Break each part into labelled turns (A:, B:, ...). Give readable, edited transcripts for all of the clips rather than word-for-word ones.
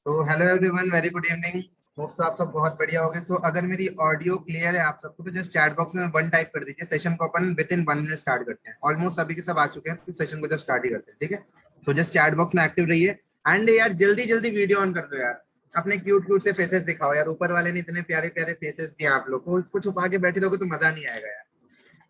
A: तो hello everyone, very good evening. Hope so आप सब बहुत बढ़िया होंगे। सो अगर मेरी ऑडियो क्लियर है आप सबको तो जस्ट चैट बॉक्स में वन टाइप कर दीजिए। सेशन को अपन विद इन 1 मिनट स्टार्ट करते हैं। ऑलमोस्ट सभी के सब आ चुके हैं तो सेशन को जस्ट स्टार्ट ही करते हैं, ठीक है। सो जस्ट चैट बॉक्स में एक्टिव रहिए। एंड यार जल्दी जल्दी वीडियो ऑन कर दो यार। अपने क्यूट क्यूट से फेसेस दिखाओ यार। ऊपर वाले ने इतने प्यारे प्यारे फेसेस दिए आप लोग को, इसको छुपा के बैठे रहोगे तो मजा नहीं आएगा यार।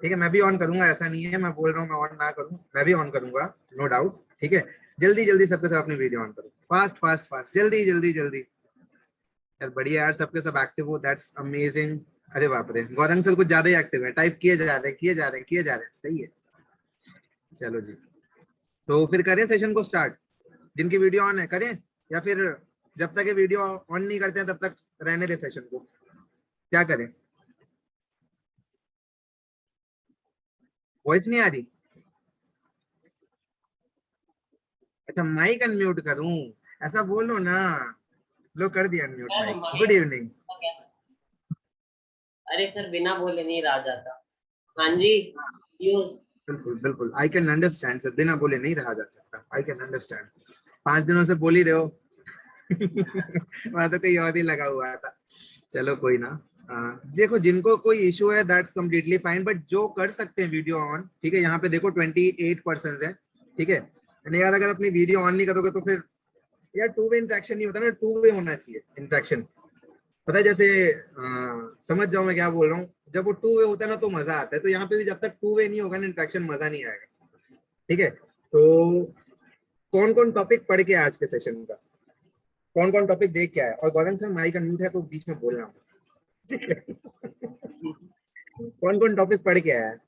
A: ठीक है, मैं भी ऑन करूंगा, ऐसा नहीं है मैं बोल रहा हूँ मैं ऑन ना करूँ, मैं भी ऑन करूंगा, नो डाउट। ठीक है, जल्दी जल्दी सबके सब अपनी वीडियो ऑन करो। फास्ट फास्ट फास्ट, जल्दी जल्दी जल्दी। यार बढ़िया यार, सबके सब एक्टिव हो, दैट्स अमेजिंग। अरे बाप रे, गौरंग सर कुछ ज्यादा ही एक्टिव है, टाइप किए जा रहे हैं किए जा रहे हैं किए जा रहे हैं, सही है। चलो जी, तो फिर करें सेशन को स्टार्ट। जिनकी वीडियो ऑन है करें, या फिर जब तक ये वीडियो ऑन नहीं करते हैं तब तक रहने दे सेशन को, क्या करें? वॉइस नहीं आ रही? अच्छा माइक अनम्यूट करूं, ऐसा बोलो ना। लो कर दिया unmute
B: sir
A: mic. Good
B: Mahesh
A: evening.
B: का क्या? अरे सर बिना बोले नहीं रहा जाता। हाँ जी। यू।
A: बिल्कुल बिल्कुल, आई कैन अंडरस्टैंड सर, बिना बोले नहीं रहा जा सकता, आई कैन अंडरस्टैंड। 5 दिनों से बोल ही रहे हो। वहां तो कहीं और ही लगा हुआ था। चलो कोई ना। देखो जिनको कोई इशू है दैट्स कम्प्लीटली फाइन, बट जो कर सकते हैं वीडियो ऑन, ठीक है, यहाँ पे देखो 28% है। ठीक है, नहीं यार, अगर अपनी वीडियो ऑन नहीं करोगे तो फिर यार टू वे इंटरेक्शन नहीं होता ना, टू वे होना चाहिए इंटरेक्शन। पता है जैसे समझ जाओ मैं क्या बोल रहा हूँ। जब वो टू वे होता है ना तो मजा आता है, तो यहाँ पे भी जब तक टू वे नहीं होगा ना इंटरेक्शन, मजा नहीं आएगा। ठीक है, तो कौन कौन टॉपिक पढ़ के आज के सेशन का, कौन कौन टॉपिक देख के आया? और गौरव सर माइक अनम्यूट है तो बीच में बोलना हूँ। ठीक है। कौन कौन टॉपिक पढ़ के आया है?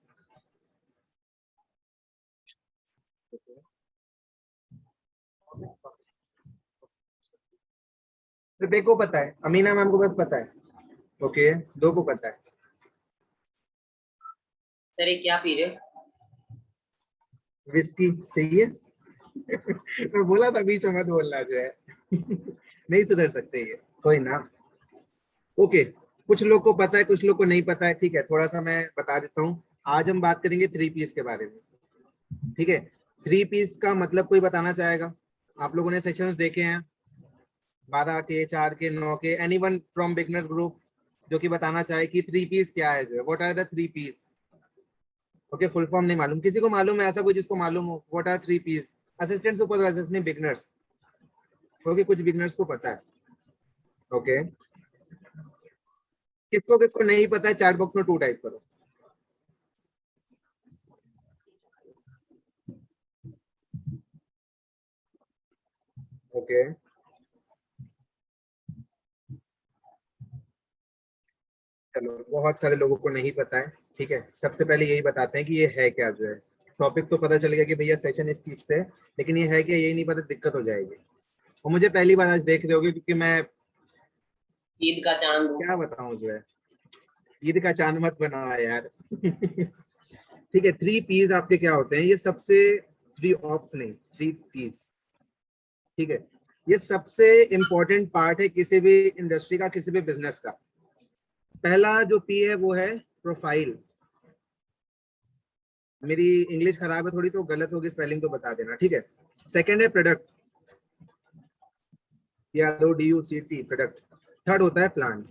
A: सिर्फ एक को पता है, अमीना मैम को बस पता है। ओके, दो को पता है।
B: सर ये क्या पी रहे हो?
A: विस्की चाहिए? मैं बोला था बीच में मत बोलना जो है। नहीं सुधर सकते ये, कोई ना। ओके, कुछ लोग को पता है कुछ लोग को नहीं पता है, ठीक है, थोड़ा सा मैं बता देता हूँ। आज हम बात करेंगे 3 पीस के बारे में। ठीक है, 3 पीस का मतलब कोई बताना चाहेगा? आप लोगों ने सेशंस देखे हैं 12 के, 4 के, 9 के, एनीवन फ्रॉम बिगनर ग्रुप जो कि बताना चाहे कि 3 पीस क्या है, जो है what are the 3 Ps? Okay, full form नहीं मालूम किसी को? मालूम है ऐसा कोई जिसको मालूम हो what are 3 Ps? Assistant supervisors नहीं, बिगनर्स। ओके, कुछ बिगनर्स को पता है। ओके, किसको किसको नहीं पता है चैट बॉक्स में 2 टाइप करो। ओके, चलो बहुत सारे लोगों को नहीं पता है। ठीक है, सबसे पहले यही बताते हैं कि ये है क्या, जो है टॉपिक तो पता चल गया कि भैया सेशन इस चीज पे है, लेकिन ये है क्या यही नहीं पता, दिक्कत हो जाएगी। और मुझे पहली बार आज देख रहे होगे क्योंकि मैं
B: ईद का चांद हूँ।
A: क्या बताऊं, जो है ईद का चांद मत बनाओ यार। ठीक है, 3 पीस आपके क्या होते हैं? ये सबसे 3 ऑप्स नहीं, 3 पीस। ठीक है, ये सबसे इंपॉर्टेंट पार्ट है किसी भी इंडस्ट्री का, किसी भी बिजनेस का। पहला जो पी है वो है प्रोफाइल। मेरी इंग्लिश खराब है थोड़ी तो गलत होगी स्पेलिंग तो बता देना, ठीक है। सेकंड है प्रोडक्ट, या DUCT प्रोडक्ट। थर्ड होता है प्लान,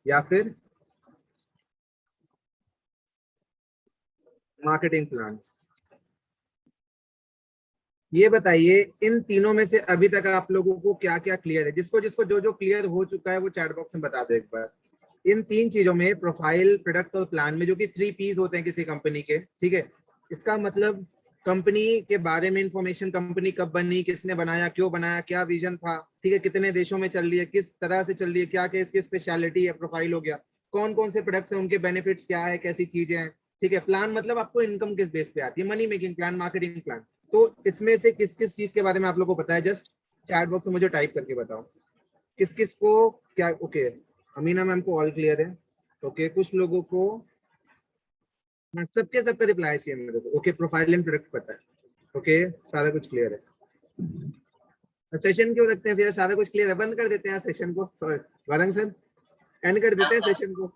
A: या फिर मार्केटिंग प्लान। ये बताइए इन तीनों में से अभी तक आप लोगों को क्या क्या क्लियर है? जिसको जिसको जो जो क्लियर हो चुका है वो चैट बॉक्स में बता दो एक बार। इन 3 चीजों में, प्रोफाइल, प्रोडक्ट और प्लान में, जो कि 3 पीस होते हैं किसी कंपनी के, ठीक है। इसका मतलब कंपनी के बारे में इंफॉर्मेशन, कंपनी कब बनी, किसने बनाया, क्यों बनाया, क्या विजन था, ठीक है, कितने देशों में चल रही है, किस तरह से चल रही है, क्या क्या इसकी स्पेशलिटी है, प्रोफाइल हो गया, कौन कौन से प्रोडक्ट्स हैं, उनके बेनिफिट्स क्या है, कैसी चीजें हैं, ठीक है। प्लान मतलब आपको इनकम किस बेस पे आती है, money making plan, marketing plan. तो इसमें से किस किस चीज के बारे में आप लोगों को पता है? जस्ट चैट बॉक्स में मुझे टाइप करके बताओ किस किस को क्या। ओके, अमीना मैम को ऑल क्लियर है। ओके, कुछ लोगों को, हाँ, सबके सबका रिप्लाई चाहिए मेरे को। ओके, प्रोफाइल एंड प्रोडक्ट पता है। ओके, सारा कुछ क्लियर है। सेशन क्यों रखते हैं फिर? सारा कुछ क्लियर है, बंद कर देते हैं सेशन को, वरंग सर एंड कर
B: हाँ
A: देते हैं
B: सर।
A: सेशन को।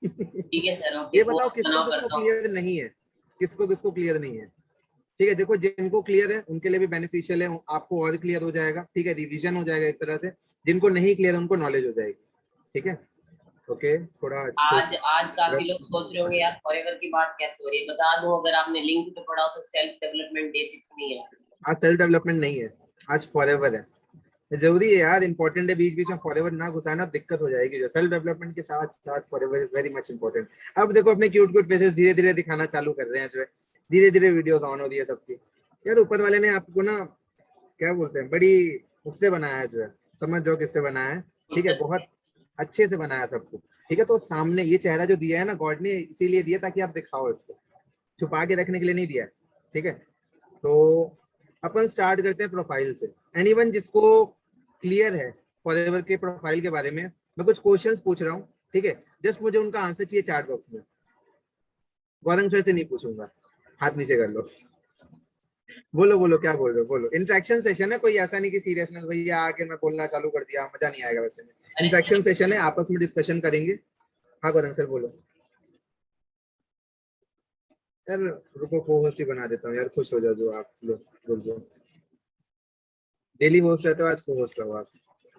B: ठीक है सर, ओके
A: ये बताओ
B: पोस्ट
A: किसको
B: बनाओ
A: किसको
B: करता हूँ।
A: क्लियर नहीं है, किसको किसको क्लियर नहीं है? ठीक है, देखो जिनको क्लियर है उनके लिए भी बेनिफिशियल है, आपको और क्लियर हो जाएगा, ठीक है, रिवीजन हो जाएगा एक तरह से। जिनको नहीं क्लियर उनको नॉलेज हो जाएगी, ठीक है। ओके, थोड़ा अच्छे
B: आज
A: से
B: आज काफी
A: अगर
B: लोग सोच रहे होंगे यार फॉरएवर की बात कैसे हो रही है। बता दूं, अगर आपने लिंक पे पढ़ा हो तो सेल्फ डेवलपमेंट डे 6 नहीं है।
A: आज सेल्फ डेवलपमेंट नहीं है, आज फॉरएवर है। जरूरी है यार, इंपॉर्टेंट है, बीच बीच में फॉरएवर ना घुसाना दिक्कत हो जाएगी। जो सेल्फ डेवलपमेंट के साथ साथ forever is very much important. अब देखो अपने क्यूट क्यूट फेसेस धीरे धीरे दिखाना चालू कर रहे हैं, जो है धीरे धीरे वीडियोस ऑन हो रही है सबकी। यार ऊपर वाले ने आपको ना क्या बोलते हैं, बड़ी उससे बनाया है, जो है समझ जाओ किससे बनाया है, ठीक है, बहुत अच्छे से बनाया सबको, ठीक है। तो सामने ये चेहरा जो दिया है ना गॉड ने, इसीलिए दिया ताकि आप दिखाओ, इसको छुपा के रखने के लिए नहीं दिया है, ठीक है। तो अपन स्टार्ट करते हैं प्रोफाइल से। एनीवन जिसको क्लियर है फॉरएवर के प्रोफाइल के बारे में, मैं कुछ क्वेश्चंस पूछ रहा हूँ, ठीक है। जस्ट मुझे उनका आंसर चाहिए चैट बॉक्स में। गौरंग सर से नहीं पूछूंगा, हाथ नीचे कर लो। बोलो बोलो क्या बोल रहे हो, बोलो। इंटरेक्शन सेशन है, कोई ऐसा नहीं कि सीरियसनेस भैया आके मैं बोलना चालू कर दिया, मजा नहीं आएगा वैसे में।
B: अरे
A: इंटरेक्शन सेशन है, आपस में डिस्कशन करेंगे। हाँ गौरंग सर बोलो। यार रुको, को होस्ट ही बना देता हूँ यार, खुश हो जाओ जो आप लोग बोल रहे हो। डेली होस्ट रहते हो, आज को होस्ट रहो आप।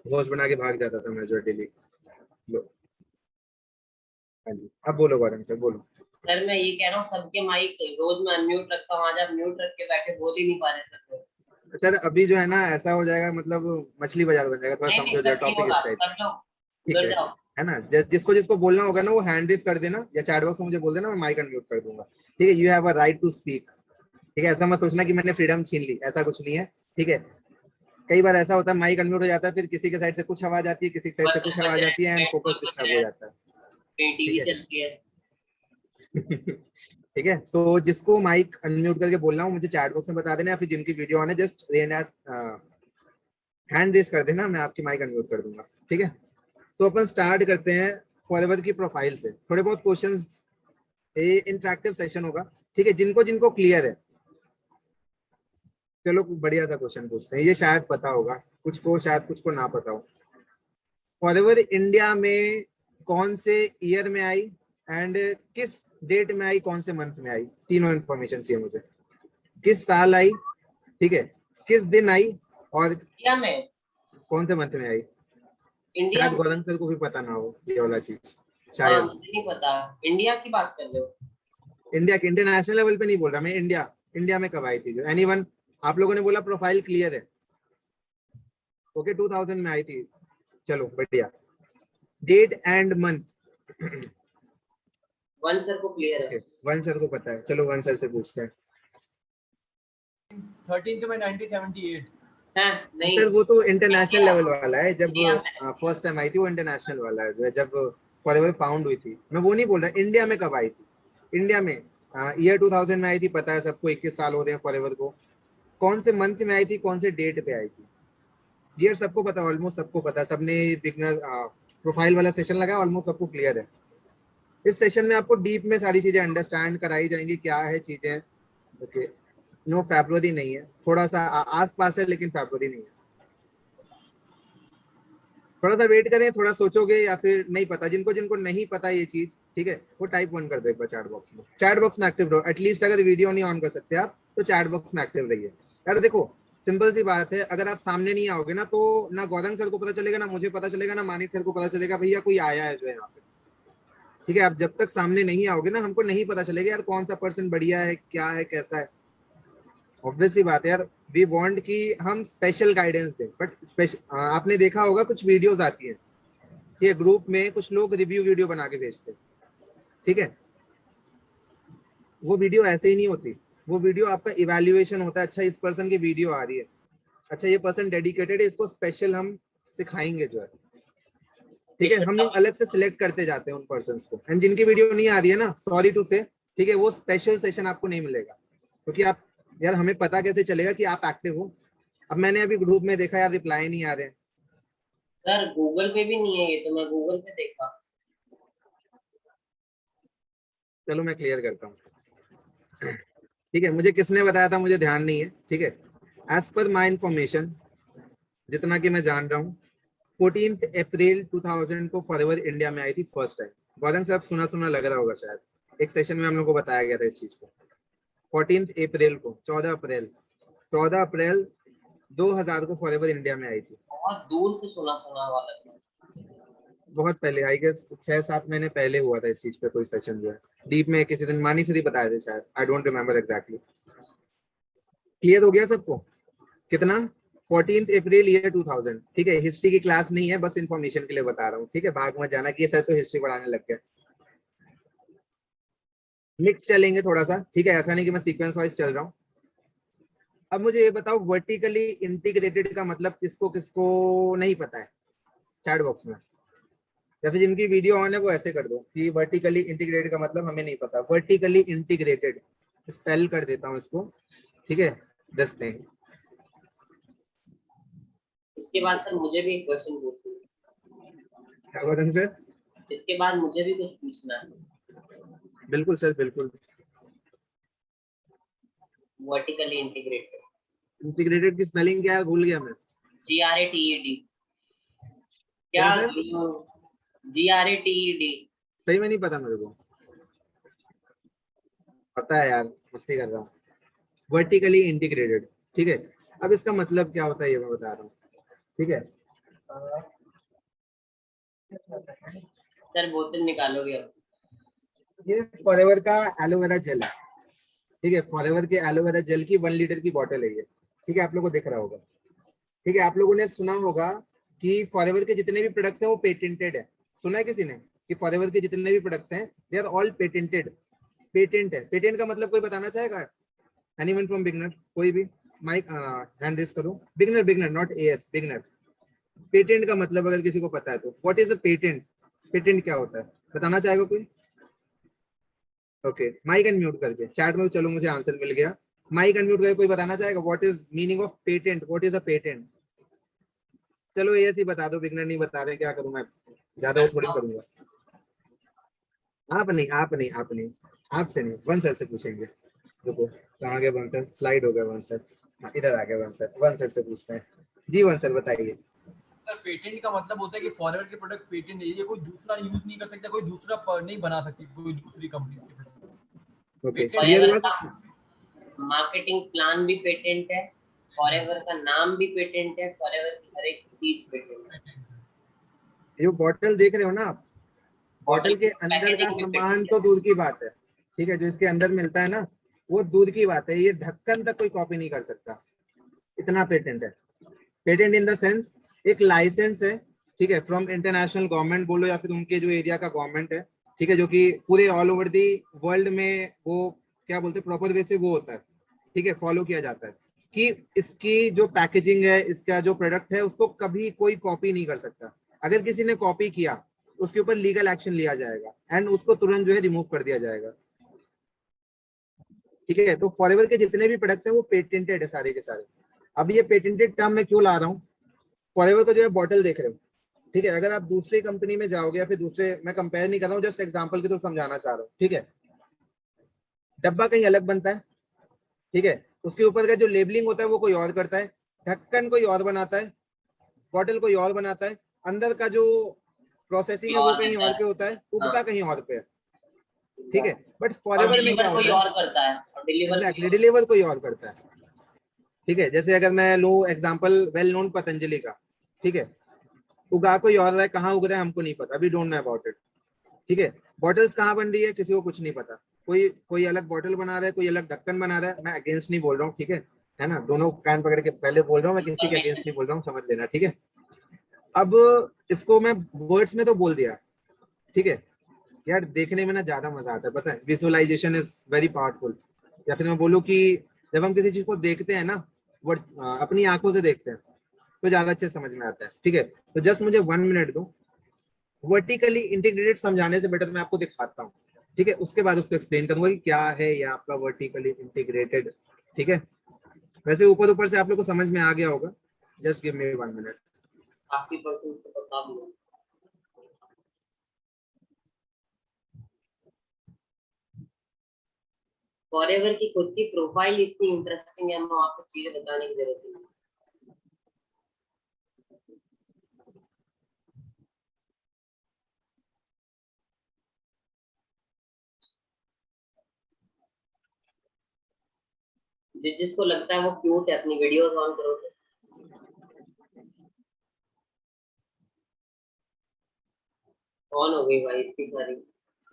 A: होस्ट बना के भाग जाता था मैं जो डेली। लो, हाँ जी, अब बोलो गौरंग सर बोलो।
B: सर मैं ये कह रहा हूँ, सबके माइक रोज मैं अनम्यूट रखता हूँ, आज आप म्यूट रख के बैठे, बोल ही नहीं पा रहे सर।
A: सर अभी जो है ना ऐसा हो जाएगा, मतलब मछली बाजार बन जाएगा, थोड़ा
B: नहीं नहीं
A: समझो जो
B: सर, नहीं
A: टॉपिक
B: होगा,
A: इस टाइप।
B: कर जाओ,
A: ठीक
B: उधर जाओ।
A: है ना। जिसको जिसको बोलना होगा ना वो हैंड रेस कर देना, या चैट बॉक्स में मुझे बोल देना, मैं माइक अनम्यूट कर दूंगा, ठीक है। You have a right to speak, ठीक है। ऐसा मत सोचना कि मैंने फ्रीडम छीन ली, ऐसा कुछ नहीं है, ठीक है। कई बार ऐसा होता है माइक अनम्यूट हो जाता है, फिर किसी के साइड से कुछ आवाज आती है, किसी के साइड से कुछ
B: बच्चे बज
A: आवाज
B: रहे
A: आती है, एंड
B: हैं,
A: फोकस
B: बज
A: डिस्टर्ब
B: रहे
A: हो
B: हैं,
A: जाता है,
B: कहीं
A: ठीक
B: टीवी
A: है।
B: चलती है।
A: ठीक है, सो जिसको माइक अनम्यूट करके बोलना हो मुझे चैट बॉक्स में बता देना, या फिर जिनकी वीडियो ऑन है जस्ट हैंड रेस कर देना, मैं आपकी माइक अनम्यूट कर दूंगा, ठीक है। सो अपन स्टार्ट करते हैं फॉरएवर की प्रोफाइल से। थोड़े बहुत क्वेश्चंस, ये इंटरेक्टिव सेशन होगा, ठीक है। जिनको जिनको क्लियर है, चलो बढ़िया सा क्वेश्चन पूछते हैं, ये शायद पता होगा कुछ को, शायद कुछ को ना पता हो। फॉरएवर इंडिया में कौन से ईयर में आई, एंड किस डेट में आई, कौन से मंथ में आई, तीनों इन्फॉर्मेशन चाहिए मुझे। किस साल आई, ठीक है, किस दिन आई, और
B: इंडिया में,
A: कौन से मंथ में आई।
B: इंडिया
A: शायद
B: में।
A: गौरंग सर को भी पता ना हो ये वाला चीज,
B: हाँ
A: शायद।
B: मुझे नहीं पता, इंडिया की बात कर रहे हो।
A: इंडिया के, इंटरनेशनल लेवल पे नहीं बोल रहा मैं, इंडिया। इंडिया में कब आई थी जो, एनीवन। आप लोगों ने बोला प्रोफाइल क्लियर है, ओके 2000 में आई थी, चलो बढ़िया। Date and month.
B: One sir को क्लियर है।
A: ओके, वन सर को पता है, चलो वन सर से पूछते हैं।
C: 13 में 1978।
B: हैं नहीं,
A: सर वो तो इंटरनेशनल
B: इंडिया,
A: लेवल वाला है, जब
B: इंडिया में।
A: फर्स्ट टाइम आई थी वो इंटरनेशनल वाला है, जो है जब फॉरएवर फाउंड हुई थी। मैं वो नहीं बोल रहा, इंडिया में कब आई थी। इंडिया में ईयर 2000 में आई थी, पता है सबको, 21 साल हो रहे हैं फॉरएवर को। कौन से मंथ में आई थी, कौन से डेट पे आई थी, ईयर सबको पता है, ऑलमोस्ट सबको पता है, सबने बिगनर प्रोफाइल वाला सेशन लगाया, ऑलमोस्ट सबको क्लियर है। इस सेशन में आपको डीप में सारी चीजें अंडरस्टैंड कराई जाएंगी, क्या है चीजें। ओके, नो फेब्रुअरी नहीं है, थोड़ा सा आस पास है, लेकिन फेब्रुअरी नहीं है। थोड़ा सा वेट करें, थोड़ा सोचोगे, या फिर नहीं पता। जिनको जिनको नहीं पता ये चीज, ठीक है, वो टाइप 1 कर दो एक बार चैट बॉक्स में। चैट बॉक्स में एक्टिव रहो, एटलीस्ट अगर वीडियो नहीं ऑन कर सकते आप तो चैट बॉक्स में एक्टिव रहिए। यार देखो सिंपल सी बात है, अगर आप सामने नहीं आओगे ना, तो ना गौरंग सर को पता चलेगा, ना मुझे पता चलेगा, ना मानिक सर को पता चलेगा भैया कोई आया है जो है यहाँ पे, ठीक है। आप जब तक सामने नहीं आओगे ना, हमको नहीं पता चलेगा यार कौन सा पर्सन बढ़िया है, क्या है, कैसा है। ऑब्वियसली बात है यार, वी वांट कि हम स्पेशल गाइडेंस दें, बट आपने देखा होगा कुछ वीडियोस आती है, ये ग्रुप में कुछ लोग रिव्यू वीडियो बना के भेजते हैं, ठीक है। वो वीडियो ऐसे ही नहीं होती, वो वीडियो आपका इवैल्यूएशन होता है। अच्छा इस पर्सन की वीडियो आ रही है, अच्छा ये पर्सन डेडिकेटेड है, इसको स्पेशल हम सिखाएंगे जो है, ठीक है। हम लोग अलग से सिलेक्ट करते जाते हैं उन पर्सन को, एंड जिनकी वीडियो नहीं आ रही है ना, सॉरी टू से, ठीक है, वो स्पेशल सेशन आपको नहीं मिलेगा, क्योंकि आप, यार हमें पता कैसे चलेगा कि आप एक्टिव हो। अब मैंने अभी ग्रुप में देखा यार रिप्लाई नहीं आ रहे हैं।
B: सर गूगल पे भी नहीं है ये, तो मैं गूगल पे देखा।
A: चलो मैं क्लियर करता हूँ, ठीक है। मुझे किसने बताया था मुझे ध्यान नहीं है, ठीक है। एज पर माई इंफॉर्मेशन, जितना कि मैं जान रहा हूँ, 14 अप्रैल 2000 को फॉरएवर इंडिया में आई थी फर्स्ट टाइम। गौरंग साहब सुना सुना लग रहा होगा शायद, एक सेशन में हम लोग को बताया गया था इस चीज को। 14 अप्रैल को, 14 अप्रैल 2000 को फॉरएवर इंडिया में आई थी।
B: बहुत दूर से सुना सुना वाला था।
A: बहुत पहले, आई गेस 6-7 महीने पहले हुआ था इस चीज पे कोई सेशन जो है। डीप में किसी दिन मानी से बताया थे शायद, I don't remember exactly. Clear हो गया सबको? कितना? 14 अप्रैल ईयर 2000। ठीक है, हिस्ट्री की क्लास नहीं है, बस इंफॉर्मेशन के लिए बता रहा हूँ। ठीक है, भाग मत जाना कि ये सर तो हिस्ट्री पढ़ाने लग गया। मिक्स चलेंगे थोड़ा सा, ठीक है, ऐसा नहीं कि मैं सीक्वेंस वाइज चल रहा हूँ। अब मुझे ये बताओ, वर्टिकली इंटीग्रेटेड का मतलब किसको किसको नहीं पता है चैट बॉक्स में? या फिर जिनकी वीडियो ऑन है वो ऐसे कर दो कि वर्टिकली इंटीग्रेटेड का मतलब हमें नहीं पता। वर्टिकली इंटीग्रेटेड स्पेल कर देता हूँ इसको, ठीक है, दिस थिंग।
B: इसके बाद सर मुझे भी एक क्वेश्चन पूछना है।
A: क्या बोल सर?
B: इसके बाद मुझे भी कुछ पूछना है।
A: बिल्कुल सर, बिल्कुल।
B: वर्टिकली इंटीग्रेटेड
A: इंटीग्रेटेड की स्पेलिंग क्या है, भूल गया मैं।
B: GRATED। क्या
A: क्या सर?
B: GRATED?
A: सही में नहीं पता मेरे को। पता है यार, मस्ती कर रहा हूँ। वर्टिकली इंटीग्रेटेड, ठीक है। अब इसका मतलब क्या होता है ये मैं बता रहा हूँ, ठीक है।
B: सर बोतल निकालोगे अब?
A: ये फॉरएवर का एलोवेरा जेल है, ठीक है। फॉरएवर के एलोवेरा जेल की 1 लीटर की बॉटल है ये, ठीक है, आप लोगों को दिख रहा होगा। ठीक है, आप लोगों ने सुना होगा कि फॉरएवर के जितने भी प्रोडक्ट्स हैं वो पेटेंटेड है। सुना है किसी ने कि फॉरएवर के जितने भी प्रोडक्ट्स हैं they are all patented? Patent है, पेटेंट का मतलब कोई बताना चाहेगा? एनीवन फ्रॉम बिगनर, कोई भी माइक हैंड रेस करो। Beginner, beginner not as, beginner. Patent का मतलब अगर किसी को पता है तो what is a patent? Patent क्या होता है, बताना चाहेगा कोई? ओके, माइक अनम्यूट करके चैट में तो चलो मुझे आंसर मिल गया। माइक अनम्यूट करके कोई बताना चाहेगा what is meaning of patent? What is a patent? चलो ये ही बता दो, बिगनर नहीं बता रहे, क्या करूं मैं, ज्यादा वो थोड़ी करूंगा। आप नहीं, आप नहीं, आप नहीं, आपसे नहीं, वन सर से पूछेंगे। रुको, कहाँ गए वन सर? स्लाइड हो गया वन सर। हाँ, इधर आ गए वन सर। वन सर से पूछते हैं। जी वन सर बताइए।
C: सर पेटेंट का मतलब होता है कि फॉरएवर के प्रोडक्ट पेटेंट है, ये कोई दूसरा यूज नहीं कर सकता, कोई दूसरा नहीं बना सकती कोई दूसरी कंपनी के product.
A: Okay,
C: patent
A: clear
B: forever
A: हुआ
B: का
A: सब?
B: मार्केटिंग प्लान भी पेटेंट है, फॉरएवर का नाम भी पेटेंट है, फॉरएवर की हर एक चीज पेटेंट है।
A: जो बॉटल देख रहे हो ना आप,
B: बॉटल
A: बॉटल के
B: की
A: अंदर का
B: पैकेजिंग भी
A: सामान
B: पेटेंट
A: तो
B: है।
A: दूर की बात है, ठीक है, जो इसके अंदर मिलता है ना वो दूर की बात है, ये ढक्कन तक कोई कॉपी नहीं कर सकता, इतना पेटेंट है। पेटेंट इन द सेंस एक लाइसेंस है, ठीक है, फ्रॉम इंटरनेशनल गवर्नमेंट बोलो या फिर उनके जो एरिया का गवर्नमेंट है, ठीक है, जो कि पूरे ऑल ओवर दी वर्ल्ड में वो क्या बोलते हैं प्रॉपर वे से वो होता है, ठीक है, फॉलो किया जाता है कि इसकी जो पैकेजिंग है, इसका जो प्रोडक्ट है उसको कभी कोई कॉपी नहीं कर सकता। अगर किसी ने कॉपी किया उसके ऊपर लीगल एक्शन लिया जाएगा एंड उसको तुरंत जो है रिमूव कर दिया जाएगा, ठीक है। तो फॉरएवर के जितने भी प्रोडक्ट्स हैं वो पेटेंटेड है सारे के सारे। अब ये पेटेंटेड टर्म मैं क्यों ला रहा हूँ? फॉरएवर का जो है बॉटल देख रहे हो, ठीक है, अगर आप दूसरी कंपनी में जाओगे या फिर दूसरे, मैं कंपेयर नहीं कर रहा हूँ, जस्ट एग्जांपल की तो समझाना चाह रहा हूँ, ठीक है। डब्बा कहीं अलग बनता है, ठीक है, उसके ऊपर का जो लेबलिंग होता है वो कोई और करता है, ढक्कन कोई और बनाता है, बॉटल कोई और बनाता है, अंदर का जो प्रोसेसिंग
B: कोई
A: है वो
B: और
A: कहीं
B: देता
A: और
B: है।
A: पे होता है,
B: हाँ,
A: उगता कहीं और पे है, ठीक है। बट
B: और
A: फॉरएवर में क्या
B: डिलीवर कोई
A: होता है?
B: और करता है, और डिलीवर कोई
A: एग्जैक्टली,
B: और।
A: डिलीवर कोई और करता है, ठीक है। जैसे अगर मैं लूँ एग्जांपल वेल नोन पतंजलि का, ठीक है, उगा कोई और रहा है, कहाँ उग रहा है हमको नहीं पता, अभी डोंट नो अबाउट इट, ठीक है। बॉटल्स कहाँ बन रही है किसी को कुछ नहीं पता, कोई कोई अलग बॉटल बना रहा है, कोई अलग ढक्कन बना रहा है, मैं अगेंस्ट नहीं बोल रहा हूँ, ठीक है ना, दोनों कान पकड़ के पहले बोल रहा हूँ, मैं किसी के अगेंस्ट
B: इन्फॉर्मेशन।
A: नहीं बोल रहा हूँ, समझ लेना, ठीक है। अब इसको मैं वर्ड्स में तो बोल दिया, ठीक है, यार देखने में ना ज्यादा मजा आता है, पता है, विजुअलाइजेशन इज वेरी पावरफुल। या फिर मैं बोलूँ कि जब हम किसी चीज को देखते हैं ना, वर्ड अपनी आंखों से देखते हैं तो ज्यादा अच्छे समझ में आता है, ठीक है। तो जस्ट मुझे 1 मिनट दो, वर्टिकली इंटीग्रेटेड समझाने से बेटर मैं आपको दिखाता हूँ, ठीक है, उसके बाद उसको एक्सप्लेन करूंगा कि क्या है ये आपका वर्टिकली इंटीग्रेटेड, ठीक है। वैसे ऊपर ऊपर से आप लोग को समझ में आ गया होगा, जस्ट गिव मी 1 मिनट।
B: काफी परसेंट तो बता दूंगा। फॉरएवर की खुद की प्रोफाइल इतनी इंटरेस्टिंग है, मैं आपको चीजें बताने की जरूरत नहीं। जिसको लगता है वो क्यूट है, अपनी वीडियोस ऑन करो। ऑन हो गई भाई इसकी सारी।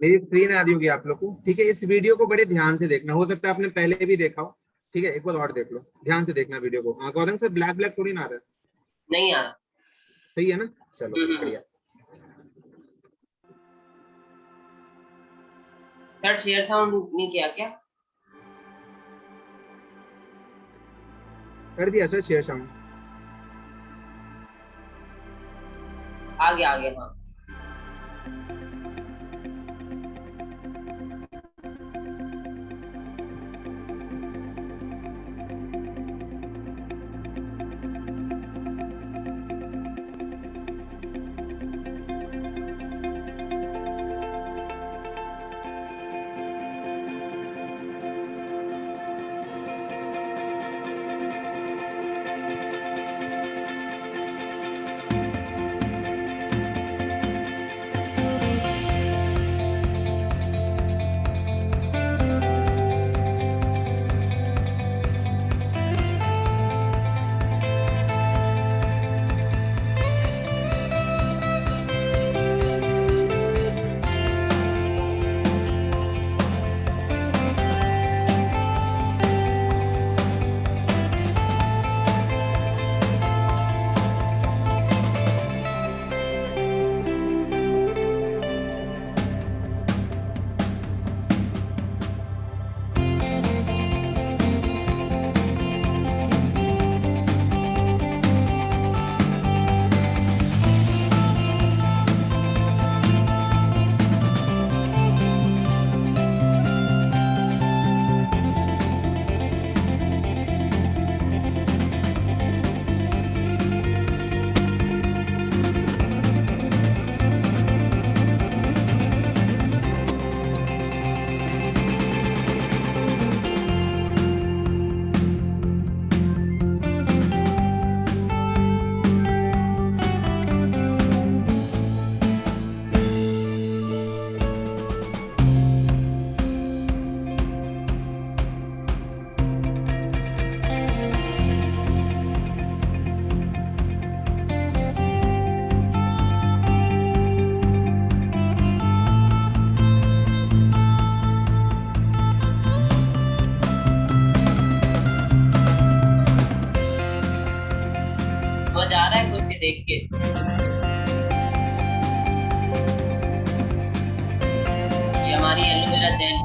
A: मेरी स्क्रीन आ रही होगी आप लोग को, ठीक है। इस वीडियो को बड़े ध्यान से देखना, हो सकता है आपने पहले भी देखा हो, ठीक है। एक बार और देख लो, ध्यान से देखना वीडियो को। गौतम सर ब्लैक ब्लैक थोड़ी ना आ रहा है,
B: नहीं यार।
A: सही है ना? चलो
B: हम्म।
A: बढ़िया।
B: सर शेयर साउंड नहीं किया क्या?
A: कर दिया सर शेयर साउंड।
B: आ गया हाँ। समझ आ रहा है कुछ देख के? ये हमारी एलोवेरा जेल।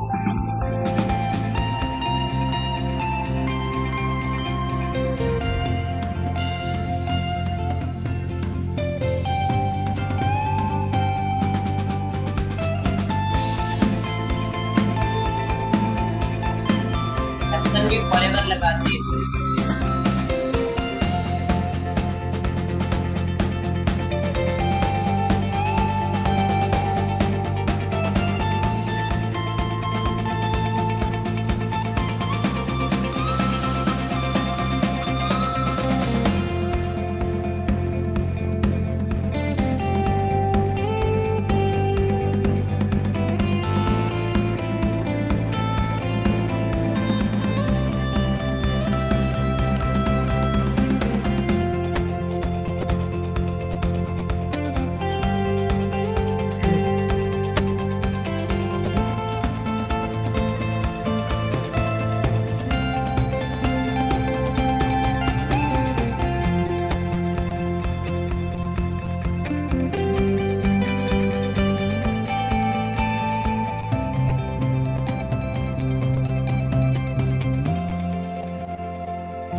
B: भी फॉरएवर लगाते हैं।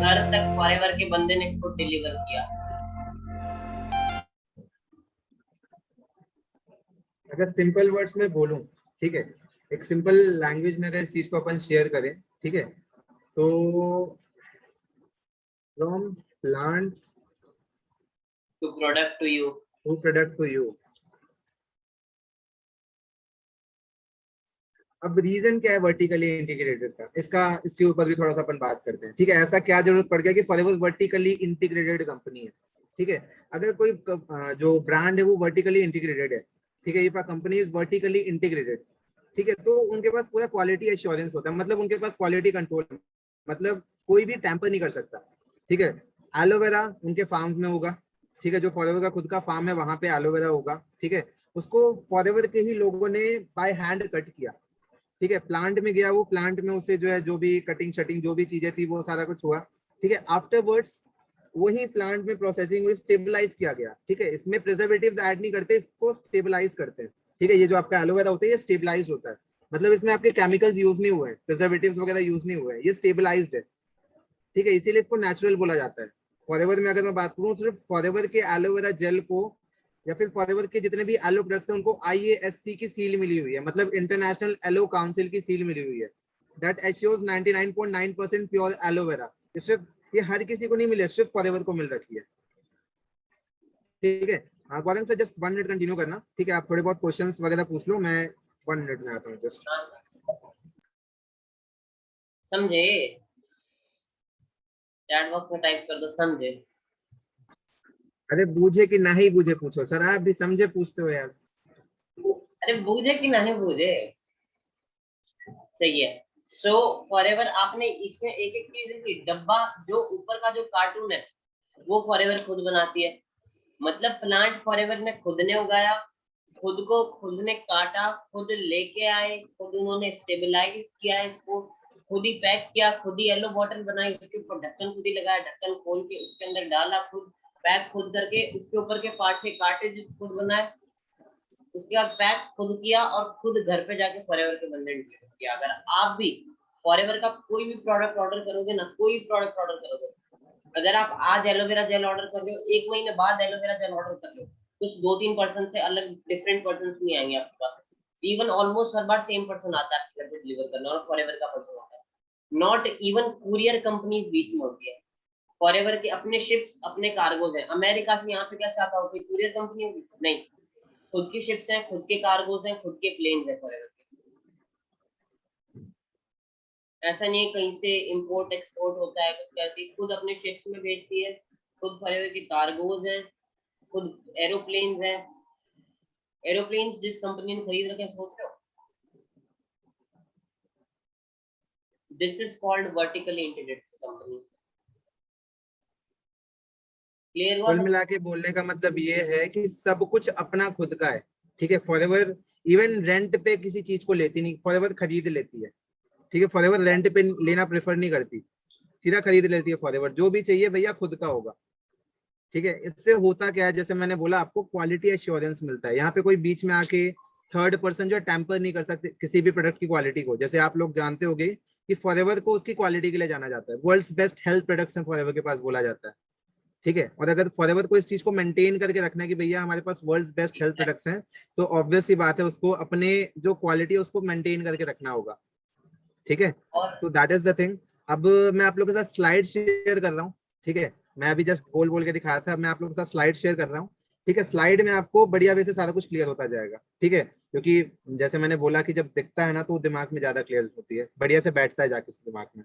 B: घर तक फॉरएवर के बंदे ने खुद डिलीवर किया।
A: अगर सिंपल वर्ड्स में बोलूं, ठीक है, एक सिंपल लैंग्वेज में अगर इस चीज को अपन शेयर करें, ठीक है, तो from plant
B: to product to you,
A: to product to you. अब रीजन क्या है वर्टिकली इंटीग्रेटेड का, इसके ऊपर भी थोड़ा सा अपन बात करते हैं, ठीक है। ऐसा क्या जरूरत पड़ गया कि फॉरएवर वर्टिकली इंटीग्रेटेड कंपनी है, ठीक है। अगर कोई जो ब्रांड है वो वर्टिकली इंटीग्रेटेड है, ठीक है, if a company is vertically integrated, ठीक है, तो उनके पास पूरा क्वालिटी एश्योरेंस होता है, मतलब उनके पास क्वालिटी कंट्रोल, मतलब कोई भी टैंपर नहीं कर सकता, ठीक है। एलोवेरा उनके फार्म में होगा, ठीक है, जो फॉरएवर का खुद का फार्म है वहां पे एलोवेरा होगा, ठीक है। उसको फॉरएवर के ही लोगों ने बाय हैंड कट किया, ठीक है। प्लांट में गया, वो प्लांट में उसे जो है जो भी कटिंग शटिंग जो भी चीजें थी वो सारा कुछ हुआ, ठीक है। आफ्टरवर्ड्स वही प्लांट में प्रोसेसिंग हुई, स्टेबलाइज किया गया, ठीक है। इसमें प्रिजर्वेटिव्स ऐड नहीं करते, इसको स्टेबलाइज करते हैं, ठीक है। ये जो आपका एलोवेरा होता है ये स्टेबलाइज होता है, मतलब इसमें आपके केमिकल्स यूज नहीं हुए हैं, प्रिजर्वेटिव्स वगैरह यूज नहीं हुए हैं, ये स्टेबलाइज्ड है, ठीक है। इसीलिए इसको नेचुरल बोला जाता है। फॉरएवर में अगर मैं बात करूं, सिर्फ फॉरएवर के एलोवेरा जेल को या फिर फॉरएवर के जितने भी एलो प्रोडक्ट्स हैं उनको IASC की सील मिली हुई है, मतलब इंटरनेशनल एलो काउंसिल की सील मिली हुई है, दैट एश्योर्स 99.9% प्योर एलोवेरा। ये हर किसी को नहीं मिले, सिर्फ फॉरएवर को मिल रखी है, ठीक है। हाँ गौरव सर, जस्ट 1 मिनट कंटिन्यू करना, ठीक है। आप थोड़े बहुत क्वेश्चंस वगैरह पूछ लो, मैं 1 मिनट में आता हूँ जस्ट।
B: समझे? चैट बॉक्स में टाइप कर दो समझे।
A: अरे बूझे कि नहीं बूझे पूछो सर, आप भी समझे पूछते हो यार।
B: अरे बूझे कि नहीं बूझे, सही है। सो फॉरएवर आपने इसमें एक एक चीज की डब्बा, जो ऊपर का जो कार्टून है वो फॉरएवर खुद बनाती है, मतलब प्लांट फॉरएवर ने खुद ने उगाया, खुद को खुद ने काटा, खुद लेके आए, खुद उन्होंने स्टेबलाइज किया इसको, खुद ही पैक किया, खुद ही येलो बॉटल बनाई, उसके ऊपर ढक्कन खुद ही लगाया, ढक्कन खोल के उसके अंदर डाला, खुद पैक खुद करके उसके ऊपर के पार्ट के काटेज खुद बनाए, उसके बाद पैक खुद किया और खुद घर पे जाके फॉरएवर के बंदे डिलीवर किया। अगर आप भी फॉरएवर का कोई भी प्रोडक्ट ऑर्डर करोगे ना, कोई प्रोडक्ट ऑर्डर करोगे, अगर आप आज एलोवेरा जेल ऑर्डर कर रहे हो, 1 महीने बाद एलोवेरा जेल ऑर्डर कर रहे हो, कुछ 2-3 पर्सन से अलग डिफरेंट पर्सन नहीं आएंगे आपके पास, इवन ऑलमोस्ट हर बार सेम पर्सन आता है आपके घर पे डिलीवर करने, और फॉरएवर का पर्सन होता है। नॉट इवन कुरियर कंपनीज बीच में होती है, फॉरएवर के अपने शिप्स अपने कार्गोज हैं, अमेरिका से यहाँ पे कैसे आता होगा, कुरियर कंपनी होगी? नहीं, खुद की शिप्स हैं, खुद के कार्गोज हैं, खुद के प्लेन्स हैं फॉरएवर के। ऐसा नहीं है कहीं से इंपोर्ट एक्सपोर्ट होता है, कुछ करती खुद अपने शिप्स में भेजती है, खुद फॉरएवर के कार्गोज हैं, खुद एरोप्लेन्स हैं। एरोप्लेन्स जिस कंपनी ने खरीद रखे सोच रहे हो, this is called vertically integrated company. Clear हुआ?
A: कुल मिला के बोलने का मतलब ये है कि सब कुछ अपना खुद का है, ठीक है। फॉरएवर इवन रेंट पे किसी चीज को लेती नहीं, फॉरएवर खरीद लेती है, ठीक है। फॉरएवर रेंट पे लेना प्रेफर नहीं करती, सीधा खरीद लेती है फॉरएवर, जो भी चाहिए भैया खुद का होगा, ठीक है। इससे होता क्या है, जैसे मैंने बोला आपको क्वालिटी एश्योरेंस मिलता है, यहाँ पे कोई बीच में आके थर्ड पर्सन जो टैंपर नहीं कर सकते किसी भी प्रोडक्ट की क्वालिटी को। जैसे आप लोग जानते होंगे कि फॉरएवर को उसकी क्वालिटी के लिए जाना जाता है, वर्ल्ड्स बेस्ट हेल्थ प्रोडक्ट्स हैं फॉरएवर के पास बोला जाता है, ठीक है। और अगर फॉरएवर को इस चीज को मेंटेन करके रखना है कि भैया हमारे पास वर्ल्ड्स बेस्ट हेल्थ प्रोडक्ट्स हैं, तो ऑब्वियस सी बात है उसको अपने जो क्वालिटी है उसको मेंटेन करके रखना होगा, ठीक है।
B: और
A: तो दैट इज द थिंग। अब मैं आप लोगों के साथ स्लाइड शेयर कर रहा हूँ, ठीक है। मैं अभी जस्ट बोल बोल के दिखाया था, मैं आप लोगों के साथ स्लाइड शेयर कर रहा हूँ, ठीक है। स्लाइड में आपको बढ़िया वे से सारा कुछ क्लियर होता जाएगा, ठीक है। क्योंकि जैसे मैंने बोला कि जब दिखता है ना तो दिमाग में ज्यादा क्लियर होती है, बढ़िया से बैठता है जाके दिमाग में।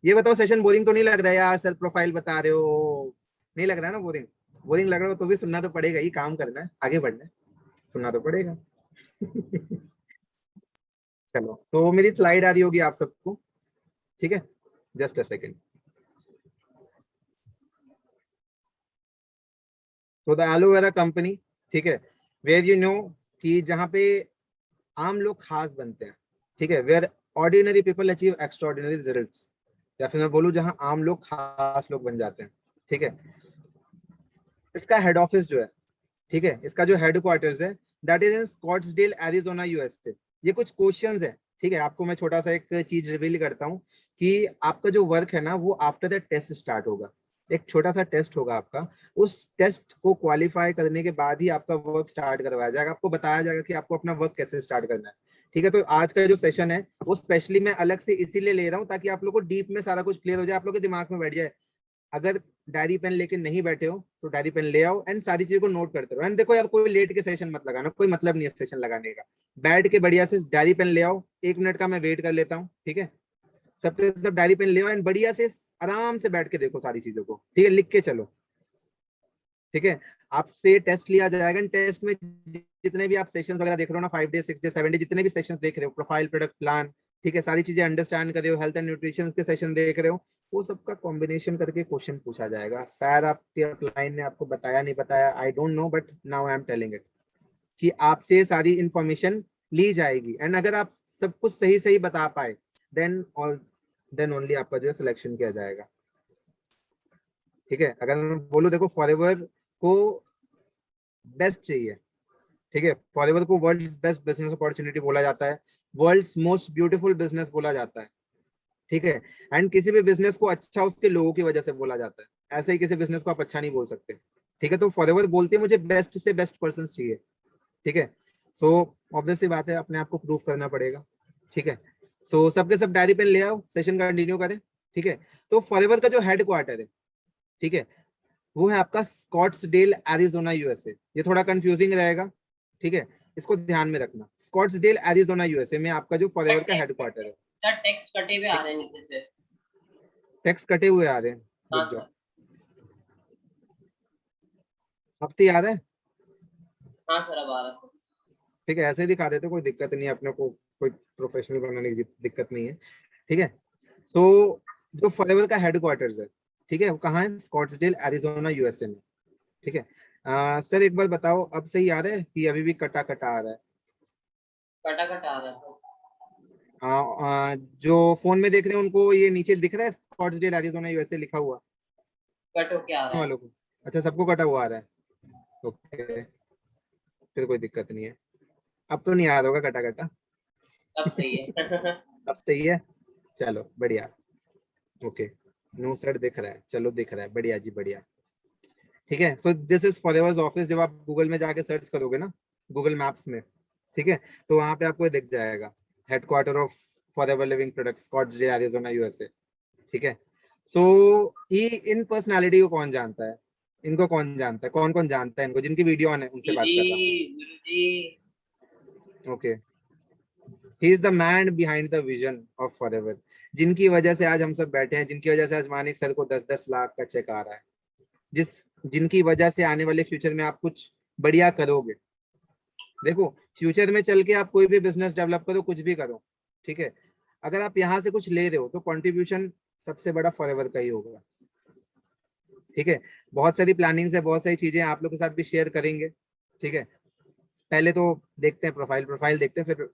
A: ये बताओ सेशन बोरिंग तो नहीं लग रहा है यार? सेल्फ प्रोफाइल बता रहे हो, नहीं लग रहा है ना बोरिंग? बोरिंग लग रहा हो तो भी सुनना तो पड़ेगा ही, काम करना है, आगे बढ़ना है, सुनना तो पड़ेगा। चलो, तो मेरी स्लाइड आ रही होगी आप सबको, ठीक है। Just a second. तो द एलोवेरा कंपनी, ठीक है, वेयर यू नो कि जहाँ पे आम लोग खास बनते हैं, ठीक है, where ordinary people achieve extraordinary results, या फिर मैं बोलूँ जहाँ आम लोग खास लोग बन जाते हैं, ठीक है। इसका हेड ऑफिस जो है, ठीक है, इसका जो हेडक्वार्टर्स है that is in Scottsdale Arizona USA. ये कुछ क्वेश्चंस है, ठीक है। आपको मैं छोटा सा एक चीज रिवील करता हूँ कि आपका जो वर्क है ना वो आफ्टर द टेस्ट स्टार्ट होगा, एक छोटा सा टेस्ट होगा आपका, उस टेस्ट को क्वालिफाई करने के बाद ही आपका वर्क स्टार्ट करवाया जाएगा, आपको बताया जाएगा कि आपको अपना वर्क कैसे स्टार्ट करना है, ठीक है। तो आज का जो सेशन है वो स्पेशली मैं अलग से इसीलिए ले रहा हूँ ताकि आप लोग को डीप में सारा कुछ क्लियर हो जाए, आप लोग के दिमाग में बैठ जाए। अगर डायरी पेन लेके नहीं बैठे हो तो डायरी पेन ले आओ एंड सारी चीजों को नोट करते रहो। एंड देखो यार, कोई लेट के सेशन मत लगाना, कोई मतलब नहीं है सेशन लगाने का, बैठ के बढ़िया से डायरी पेन ले आओ, 1 मिनट का मैं वेट कर लेता हूँ, ठीक है। सबके सब डायरी पेन ले आओ एंड बढ़िया से आराम से बैठ के देखो सारी चीजों को, ठीक है, लिख के चलो, ठीक है। आपसे टेस्ट लिया जाएगा, टेस्ट में जितने भी आप सेशंस वगैरह देख रहे हो ना, 5 डे 6 डे 7 डे जितने भी सेशंस देख रहे हो, प्रोफाइल प्रोडक्ट प्लान, ठीक है, सारी चीजें अंडरस्टैंड कर रहे हो, हेल्थ एंड न्यूट्रिशन के सेशन देख रहे हो, वो सबका कॉम्बिनेशन करके क्वेश्चन पूछा जाएगा। शायद आपके क्लाइंट ने आपको बताया नहीं बताया, आई don't no, but now I am telling it, कि आपसे सारी इंफॉर्मेशन ली जाएगी, एंड अगर आप सब कुछ सही सही बता पाए देन ओनली आपका जो है सिलेक्शन किया जाएगा। ठीक है, अगर मैं बोलूँ देखो फॉरएवर को बेस्ट चाहिए, ठीक है, फॉरएवर को वर्ल्ड्स बेस्ट बिजनेस अपॉर्चुनिटी बोला जाता है, वर्ल्ड्स मोस्ट ब्यूटीफुल बिजनेस बोला जाता है, ठीक है, एंड किसी भी बिजनेस को अच्छा उसके लोगों की वजह से बोला जाता है, ऐसे ही किसी बिजनेस को आप अच्छा नहीं बोल सकते। ठीक है, तो फॉरएवर बोलते हैं मुझे बेस्ट से बेस्ट पर्सन चाहिए। ठीक है, सो ऑब्वियस सी बात है, अपने आप को प्रूव करना पड़ेगा। ठीक है, सो सबके सब डायरी पेन ले आओ, सेशन कंटिन्यू करें। ठीक है, तो फॉरएवर का जो हेड क्वार्टर है, ठीक है, वो है आपका स्कॉट्सडेल एरिजोना यूएसए। ये थोड़ा कंफ्यूजिंग रहेगा, ठीक है, इसको ध्यान में रखना। स्कॉट्सडेल एरिजोना यूएसए में आपका जो फॉरएवर का हेड क्वार्टर है।
B: सर टेक्स्ट कटे हुए आ रहे हैं नीचे से,
A: टेक्स्ट कटे हुए आ रहे हैं,
B: हाँ
A: रुक जाओ,
B: सर,
A: अब से याद है?
B: हाँ सर अब आ रहा है।
A: ठीक है, ऐसे ही दिखा देते, कोई दिक्कत नहीं है, अपने को कोई प्रोफेशनल बनाने की दिक्कत नहीं है। ठीक है, तो जो फॉरएवर का हेडक्वार्टर्स है, ठीक है, वो कहाँ है? स्कॉट्सडेल एरिजोना यूएसए में। ठीक है, सर एक बार बताओ, अब सही आ रहा है कि अभी भी कटा कटा आ रहा है?
B: कटा कटा आ रहा है।
A: जो फोन में देख रहे हैं उनको ये नीचे दिख रहा है स्कॉट्सडेल एरिजोना यूएसए लिखा हुआ
B: कट होके आ रहा है।
A: वालों को? अच्छा, सबको कटा हुआ आ रहा है, ओके, फिर कोई दिक्कत नहीं है। अब तो नहीं आ रहा होगा कटा कटा?
B: अब सही है।
A: अब सही है, चलो बढ़िया, ओके, नो सर दिख रहा है, चलो दिख रहा है, बढ़िया जी बढ़िया। ठीक है, सो दिस इज फॉरएवर्स ऑफिस। जब आप गूगल में जाके सर्च करोगे ना, गूगल मैप्स में, ठीक है, तो वहां पे आपको दिख जाएगा headquarter of Forever living products, Scottsdale Arizona USA. ठीक है, सो ये इन पर्सनालिटी को कौन जानता है? इनको कौन जानता है? कौन कौन जानता है इनको? जिनकी वीडियो ऑन है उनसे बात कर रहा
B: गुरु जी,
A: हूँ। Okay, he is the man behind the vision of forever, जिनकी वजह से आज हम सब बैठे हैं, जिनकी वजह से आज मानिक सर को 10-10 लाख का चेक आ रहा है, जिनकी वजह से आने वाले फ्यूचर में आप कुछ बढ़िया करोगे। देखो, फ्यूचर में चल के आप कोई भी बिजनेस डेवलप करो, कुछ भी करो, ठीक है, अगर आप यहाँ से कुछ ले रहे हो तो कंट्रीब्यूशन सबसे बड़ा फॉरएवर का ही होगा। ठीक है, बहुत सारी प्लानिंग्स है, बहुत सारी चीजें आप लोग के साथ भी शेयर करेंगे। ठीक है, पहले तो देखते हैं प्रोफाइल देखते हैं, फिर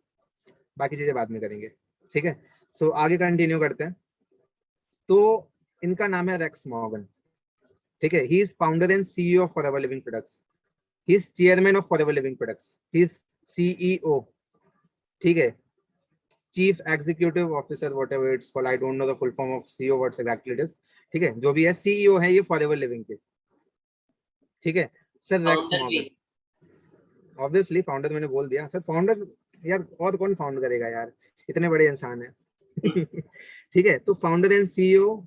A: बाकी चीजें बाद में करेंगे। ठीक है, सो आगे कंटिन्यू करते हैं। तो इनका नाम है रेक्स मॉर्गन। ठीक है, he is founder and CEO of Forever living Products, he is chairman of Forever living Products, he is CEO, ठीक है, chief executive officer, whatever it's called, I don't know the full form of CEO what exactly it is. ठीक है, जो भी है CEO है ये forever living के। ठीक है सर, रेक्स
B: फाउंडर भी।
A: मॉर्गन ऑब्वियसली फाउंडर, मैंने बोल दिया सर फाउंडर, यार और कौन फाउंड करेगा यार, इतने बड़े इंसान है। ठीक है, तो फाउंडर एंड सीईओ,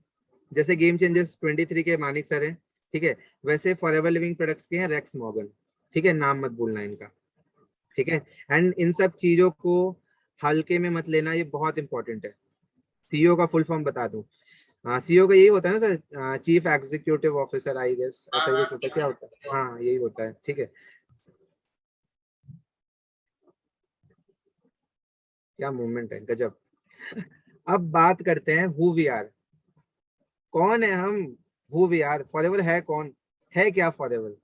A: जैसे गेम चेंजर्स 23 के मानिक सर हैं, ठीक है, वैसे फॉरएवर लिविंग प्रोडक्ट्स के हैं रेक्स मॉर्गन। ठीक है, नाम मत भूलना इनका। ठीक है, एंड इन सब चीजों को हल्के में मत लेना, ये बहुत इंपॉर्टेंट है। सीईओ का फुल फॉर्म बता दूं, सीईओ का यही होता है ना sir, chief executive officer, I guess ऐसा ही कुछ होता है, क्या होता है? हाँ यही होता है। ठीक है, क्या मूवमेंट है, गजब। अब बात करते हैं हु वी आर, कौन है हम, हु वी आर, फॉरएवर है कौन, है क्या फॉरएवर?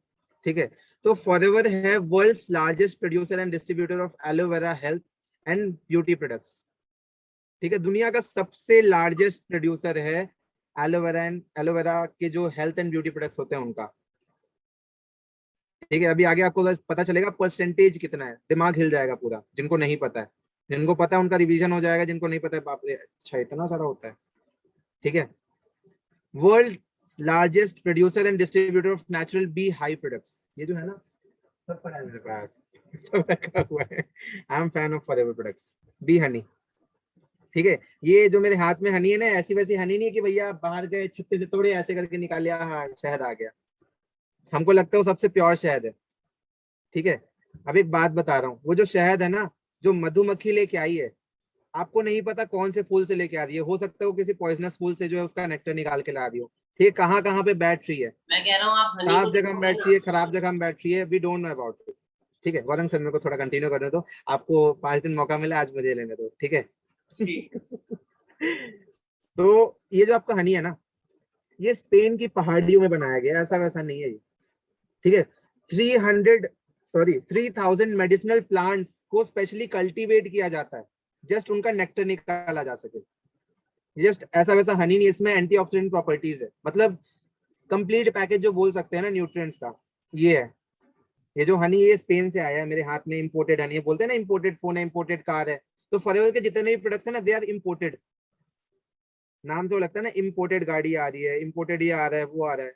A: ठीक है, तो फॉरएवर है world's largest producer and distributor of aloe vera health and beauty products. ठीक है, दुनिया का सबसे लार्जेस्ट प्रोड्यूसर है एलोवेरा के जो हेल्थ एंड ब्यूटी प्रोडक्ट्स होते हैं उनका। ठीक है, अभी आगे आपको पता चलेगा परसेंटेज कितना है, दिमाग हिल जाएगा पूरा, जिनको नहीं पता है। जिनको पता है उनका रिवीजन हो जाएगा, जिनको नहीं पता है बाप रे, अच्छा इतना सारा होता है। ठीक है, world largest producer and distributor of natural beehive products, ये जो है ना सब पड़ा है मेरे पास, सब रखा हुआ है। I am fan of forever products, B Honey. ठीक है, ये जो मेरे हाथ में हनी है ना, ऐसी वैसी हनी नहीं है कि भैया बाहर गए छत्ते से तोड़े ऐसे करके निकाल लिया, हाँ शहद आ गया। हमको लगता है वो सबसे प्योर शहद है। ठीक है, अब एक बात बता रहा हूँ, वो जो शहद है ना, जो मधुमक्खी लेके आई है, आपको नहीं पता कौन से फूल से लेके आ रही है, हो सकता है वो किसी पॉइजनस फूल से जो है उसका नेक्टर निकाल के ला रही हो। ठीक है, कहाँ कहाँ पे बैठ रही है,
B: मैं कह रहा हूँ आप हनी
A: साफ
B: को
A: जगह में
B: देखोगे
A: बैठ
B: ना।
A: रही है, खराब जगह में बैठ रही है, we don't know about it. ठीक है, गौरंग सर मेरे को थोड़ा कंटिन्यू करने दो, आपको 5 दिन मौका मिला, आज मुझे लेने दो। ठीक है।
B: ठीक।
A: तो ये जो आपका हनी है ना, ये स्पेन की पहाड़ियों में बनाया गया, ऐसा वैसा नहीं है ये। ठीक है, सॉरी 3000 मेडिसिनल प्लांट्स को स्पेशली कल्टीवेट किया जाता है, जस्ट उनका नेक्टर निकाला जा सके। जस्ट ऐसा वैसा हनी नहीं, इसमें एंटीऑक्सीडेंट प्रॉपर्टीज है, मतलब कंप्लीट पैकेज जो बोल सकते हैं ना न्यूट्रिएंट्स का, ये है। ये जो हनी ये स्पेन से आया है, मेरे हाथ में इंपोर्टेड हनी है, बोलते हैं ना इंपोर्टेड फोन है, इंपोर्टेड कार है, तो फॉरएवर के जितने भी प्रोडक्ट्स है ना, दे आर इंपोर्टेड। नाम से वो लगता है ना इंपोर्टेड गाड़ी आ रही है, इंपोर्टेड ये आ रहा है, वो आ रहा है,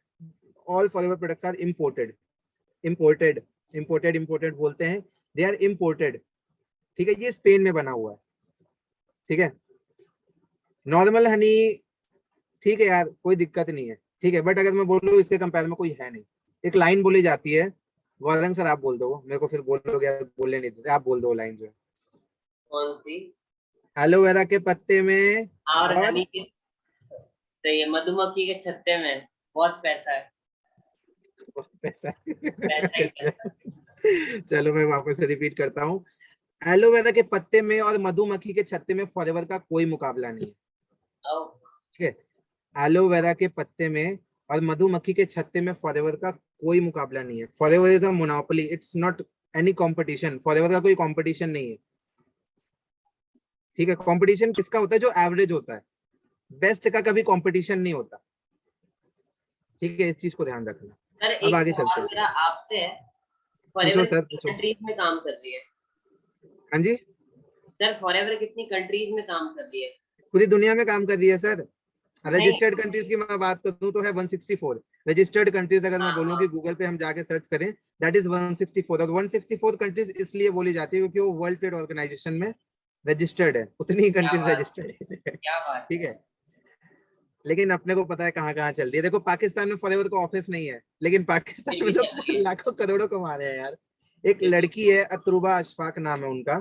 A: all Forever products are imported. Imported imported imported बोलते हैं, दे आर इंपोर्टेड। ठीक है, ये स्पेन में बना हुआ है। ठीक है, नॉर्मल हनी ठीक है यार, कोई दिक्कत नहीं है, ठीक है, बट अगर मैं बोलूँ इसके कंपेयर में कोई है नहीं। एक लाइन बोली जाती है, गौरंग सर आप बोल दो, मेरे को फिर बोलोगे बोलने नहीं देते, आप बोल दो लाइन जो है।
B: कौन सी?
A: एलोवेरा के पत्ते में
B: और हनी के, तो ये मधुमक्खी के छत्ते में बहुत पैसा है।
A: पैसा
B: पैसा ही पैसा।
A: चलो मैं वापस से रिपीट करता हूँ, एलोवेरा के पत्ते में और मधुमक्खी के छत्ते में फॉरएवर का कोई मुकाबला नहीं है।
B: ओ,
A: ठीक है, एलोवेरा के पत्ते में और मधुमक्खी के छत्ते में फॉरएवर का कोई मुकाबला नहीं है। Forever is a monopoly, it's not any competition. Forever का कोई कंपटीशन नहीं है। ठीक है, कंपटीशन किसका होता है? जो एवरेज होता है, बेस्ट का कभी कंपटीशन नहीं होता। ठीक है, इस चीज को ध्यान रखना।
B: सर
A: अब
B: एक
A: आगे
B: सवाल
A: चलते हैं।
B: मेरा आपसे है,
A: पूछो
B: फॉरएवर
A: सर,
B: कितनी
A: पूछो।
B: कंट्रीज में काम कर रही है?
A: हाँ जी,
B: सर फॉरएवर कितनी कंट्रीज में काम कर रही है?
A: पूरी दुनिया में काम कर रही है सर।
B: नहीं,
A: रजिस्टर्ड कंट्रीज की मैं बात करूं तो है 164 रजिस्टर्ड कंट्रीज। अगर मैं बोलूं कि गूगल पे हम जाके सर्च करें, दैट इज 164। और 164 कंट्रीज इसलिए बोली जाती है क्योंकि वो वर्ल्ड ट्रेड ऑर्गेनाइजेशन में रजिस्टर्ड है, उतनी ही कंट्रीज रजिस्टर्ड है।
B: क्या बात।
A: ठीक है, लेकिन अपने को पता है कहाँ कहाँ चल रही है। देखो पाकिस्तान में फॉरएवर का ऑफिस नहीं है, लेकिन पाकिस्तान में लोग लाखों करोड़ों कमा रहे हैं यार। एक लड़की है, अतरुबा अशफाक नाम है उनका।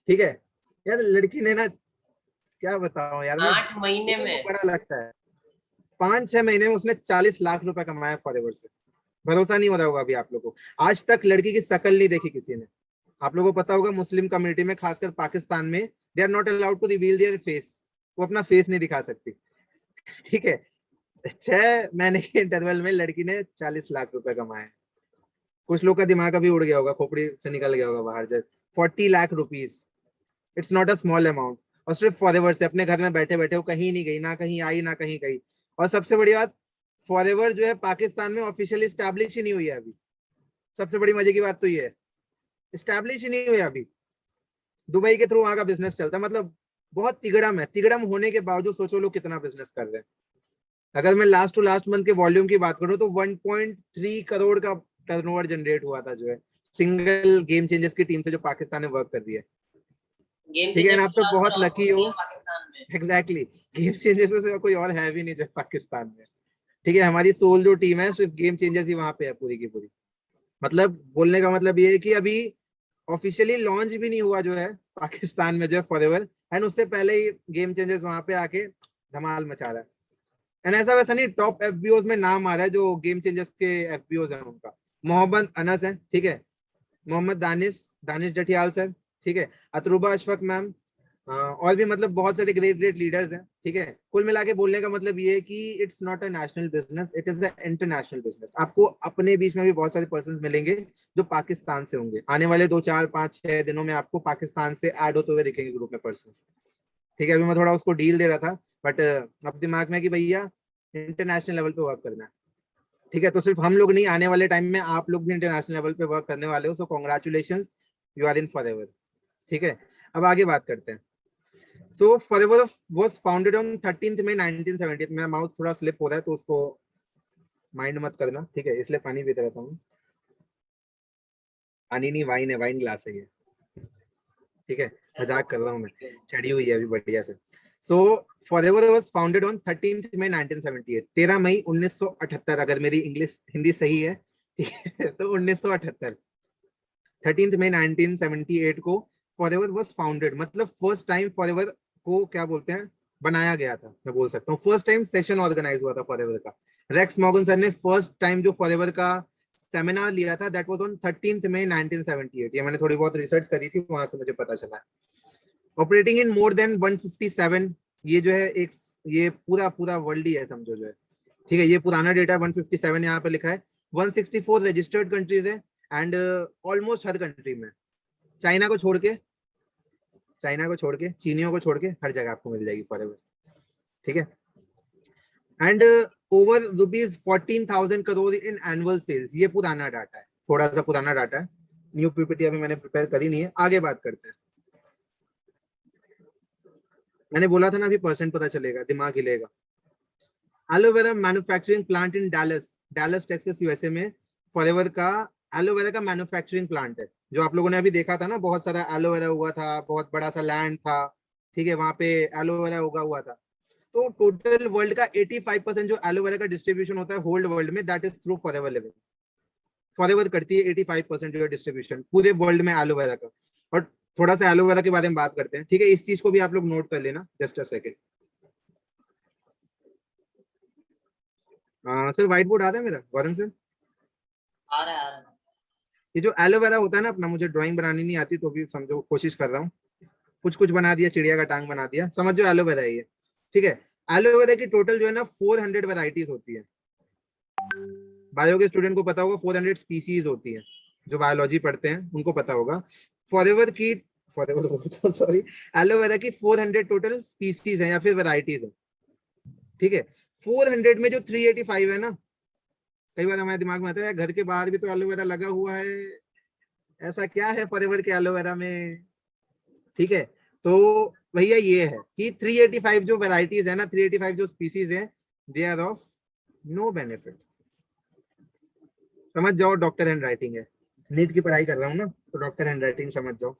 A: ठीक है यार, लड़की ने ना, क्या बताऊं यार, मैं
B: 8 महीने
A: मेरे को
B: में
A: बड़ा लगता है। 5-6 महीने में उसने 40 लाख रुपए कमाया फॉरएवर से। भरोसा नहीं हो रहा होगा अभी आप लोगों को। आज तक लड़की की शक्ल नहीं देखी किसी ने। आप लोगों को पता होगा मुस्लिम कम्युनिटी में, खासकर पाकिस्तान में, they are not allowed to reveal their face. वो अपना फेस नहीं दिखा सकती। ठीक है, 6 महीने के इंटरवल में लड़की ने 40 लाख रुपए कमाए। कुछ लोग का दिमाग अभी उड़ गया होगा, खोपड़ी से निकल गया होगा बाहर। जैसे 40 lakh rupees, it's not a small amount. और सिर्फ फॉरएवर से, अपने घर में बैठे बैठे, वो कहीं नहीं गई, ना कहीं आई ना कहीं गई। और सबसे बड़ी बात, फॉरएवर जो है पाकिस्तान में ऑफिशियली स्टैब्लिश ही नहीं हुई है अभी। सबसे बड़ी मजे की बात तो ये है, स्टैब्लिश ही नहीं हुई अभी। दुबई के थ्रू वहां का बिजनेस चलता है। मतलब बहुत तिगड़म है। तिगड़म होने के बावजूद सोचो लोग कितना बिजनेस कर रहे हैं। अगर मैं लास्ट टू लास्ट मंथ के वॉल्यूम की बात करूं तो 1.3 करोड़ का टर्नओवर जनरेट हुआ था, जो है सिंगल गेम चेंजर्स की टीम से, जो पाकिस्तान ने वर्क कर दिया है।
B: गेम
A: ठीक है, आप सब बहुत
B: चेंजर
A: लकी हो।
B: पाकिस्तान में।
A: एग्जैक्टली, गेम चेंजर्स से कोई और है भी नहीं जो पाकिस्तान में। ठीक है, हमारी सोल जो टीम है सिर्फ गेम चेंजर्स ही वहां पे है पूरी की पूरी। मतलब बोलने का मतलब ये है कि अभी ऑफिशियली लॉन्च भी नहीं हुआ जो है पाकिस्तान में जो है फॉरएवर, एंड उससे पहले ही गेम चेंजर्स वहां पे आके धमाल मचा रहा है। एंड ऐसा वैसा नहीं, टॉप एफबीओज में नाम आ रहा है जो गेम चेंजर्स के एफबीओज हैं उनका। मोहम्मद अनस है, ठीक है, मोहम्मद दानिश जठियाल सर, ठीक है, अतरुबा अशफाक मैम, और भी मतलब बहुत सारे ग्रेट ग्रेट लीडर्स हैं। ठीक है, कुल मिला के बोलने का मतलब ये है कि it's not a national business, it is a international business. आपको अपने बीच में भी बहुत सारे पर्सन मिलेंगे जो पाकिस्तान से होंगे। आने वाले 2-4-5-6 दिनों में आपको पाकिस्तान से ऐड होते हुए दिखेंगे ग्रुप में पर्सन। ठीक है, अभी मैं थोड़ा उसको डील दे रहा था, बट अब दिमाग में कि भैया इंटरनेशनल लेवल पे वर्क करना है। ठीक है, तो सिर्फ हम लोग नहीं, आने वाले टाइम में आप लोग भी इंटरनेशनल लेवल पे वर्क करने वाले हो। So congratulation, you are in Forever. ठीक है, अब आगे बात करते हैं। So Forever was founded on 13th May 1978। मेरा माउथ थोड़ा स्लिप हो रहा है तो उसको माइंड मत करना। ठीक है, इसलिए पानी पीते रहता हूँ। पानी नहीं, वाइन है, वाइन ग्लास है ये। ठीक है, मजाक कर रहा हूँ मैं, चढ़ी हुई है अभी बढ़िया से। So Forever was founded on 13th May 1978, 13 मई 1978, अगर मेरी इंग्लिश हिंदी सही है। ठीक है, तो 1978, 13th May 1978 को फॉरएवर वाज फाउंडेड। मतलब फर्स्ट टाइम फॉरएवर को क्या बोलते हैं, बनाया गया था, मैं बोल सकता हूँ। फर्स्ट टाइम सेशन ऑर्गेनाइज हुआ था फॉरएवर का। रेक्स मॉर्गन सर ने फर्स्ट टाइम जो फॉरएवर का सेमिनार लिया था, that was on 13th May 1978। ये मैंने थोड़ी बहुत रिसर्च करी थी, वहां से मुझे पता चला। ऑपरेटिंग इन मोर देन 157, ये जो है एक, ये पूरा पूरा वर्ल्ड ही है समझो जो है। ठीक है, ये पुराना डेटा 157 यहाँ पे लिखा है। 164 रजिस्टर्ड कंट्रीज है एंड ऑलमोस्ट हर कंट्री में, चाइना को छोड़ के, चीनियों को छोड़ के हर जगह आपको मिल जाएगी फॉरएवर, ठीक है। And over ₹14,000 crore in annual sales, ये पुराना डाटा है, थोड़ा सा पुराना डाटा है, न्यू पीपीटी अभी मैंने प्रिपेयर करी नहीं है, आगे बात करते हैं। मैंने बोला था ना अभी परसेंट पता चलेगा, दिमाग हिलेगा। Aloe vera manufacturing plant in Dallas Texas USA में फॉरएवर का एलोवेरा का मैन्युफैक्चरिंग प्लांट है, जो आप लोगों ने अभी देखा था ना, बहुत सारा एलोवेरा हुआ था, बहुत बड़ा सा लैंड था, ठीक है, वहां पे एलोवेरा उगा हुआ था। तो टोटल वर्ल्ड का 85% जो एलोवेरा का डिस्ट्रीब्यूशन होता है होल्ड वर्ल्ड में, that is through forever living. Forever करती है 85% जो डिस्ट्रीब्यूशन पूरे वर्ल्ड में एलोवेरा का। और थोड़ा सा एलोवेरा के बारे में बात करते हैं, ठीक है, इस चीज को भी आप लोग नोट कर लेना, just a second. Sir white board आ रहा है मेरा, गौरव सर?
B: आ रहा है।
A: ये जो एलोवेरा होता है ना अपना, मुझे ड्राइंग बनानी नहीं आती तो भी समझो कोशिश कर रहा हूँ, कुछ कुछ बना दिया, चिड़िया का टांग बना दिया, समझो एलोवेरा है ये, ठीक है। एलोवेरा की टोटल जो है ना 400 वैरायटीज होती है। बायो के स्टूडेंट को पता होगा 400 स्पीसीज होती है, जो बायोलॉजी पढ़ते हैं उनको पता होगा। फॉरएवर सॉरी, एलोवेरा की 400 टोटल स्पीसीज है या फिर वैरायटीज है, ठीक है। 400 में जो 385 है ना, कई बार हमारे दिमाग में आता है घर के बाहर भी तो एलोवेरा लगा हुआ है, ऐसा क्या है फॉरएवर के एलोवेरा में, ठीक है। तो भैया ये है कि 385 जो वैरायटीज है ना, 385 जो स्पीसीज है, they are of no benefit. समझ जाओ, डॉक्टर हैंड राइटिंग है, नीट की पढ़ाई कर रहा हूँ ना, तो डॉक्टर हैंड राइटिंग समझ जाओ।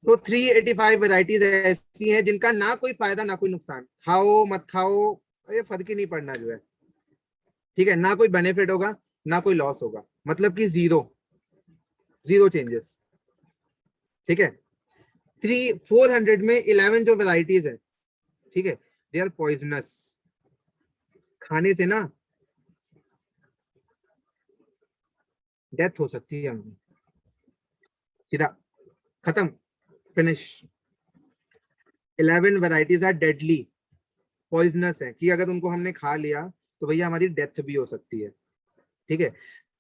A: सो 385 वैरायटीज ऐसी हैं जिनका ना कोई फायदा ना कोई नुकसान, खाओ मत खाओ ये फर्क ही नहीं पड़ना जो है, ठीक है, ना कोई बेनिफिट होगा ना कोई लॉस होगा, मतलब कि जीरो चेंजेस, ठीक है। 400 में 11 जो वैरायटीज है, ठीक है, दे आर पॉइजनस, खाने से ना डेथ हो सकती है हमकी, सीधा खत्म, finish. 11 varieties are deadly, poisonous है कि अगर उनको हमने खा लिया तो भैया हमारी डेथ भी हो सकती है, ठीक है।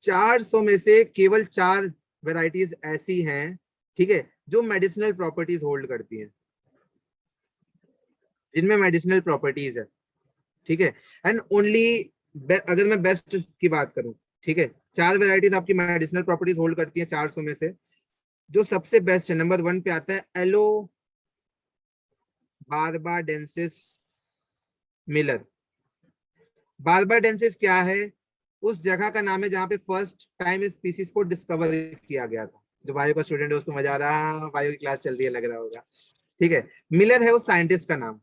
A: 400 में से केवल 4 वैरायटीज ऐसी हैं, ठीक है, जो मेडिसिनल प्रॉपर्टीज होल्ड करती हैं, जिनमें मेडिसिनल प्रॉपर्टीज है, ठीक है। एंड ओनली, अगर मैं बेस्ट की बात करूं, ठीक है, 4 वैरायटीज आपकी मेडिसिनल प्रॉपर्टीज होल्ड करती हैं 400 में से, जो सबसे बेस्ट है नंबर 1 पे आता है एलो बार्बाडेंसिस मिलर। बार्बाडेंसिस क्या है? उस जगह का नाम है जहां पे फर्स्ट टाइम इस स्पीसीज को डिस्कवर किया गया था। जो बायो का स्टूडेंट है उसको मजा आ रहा, बायो की क्लास चल रही है लग रहा होगा, ठीक है। मिलर है उस साइंटिस्ट का नाम,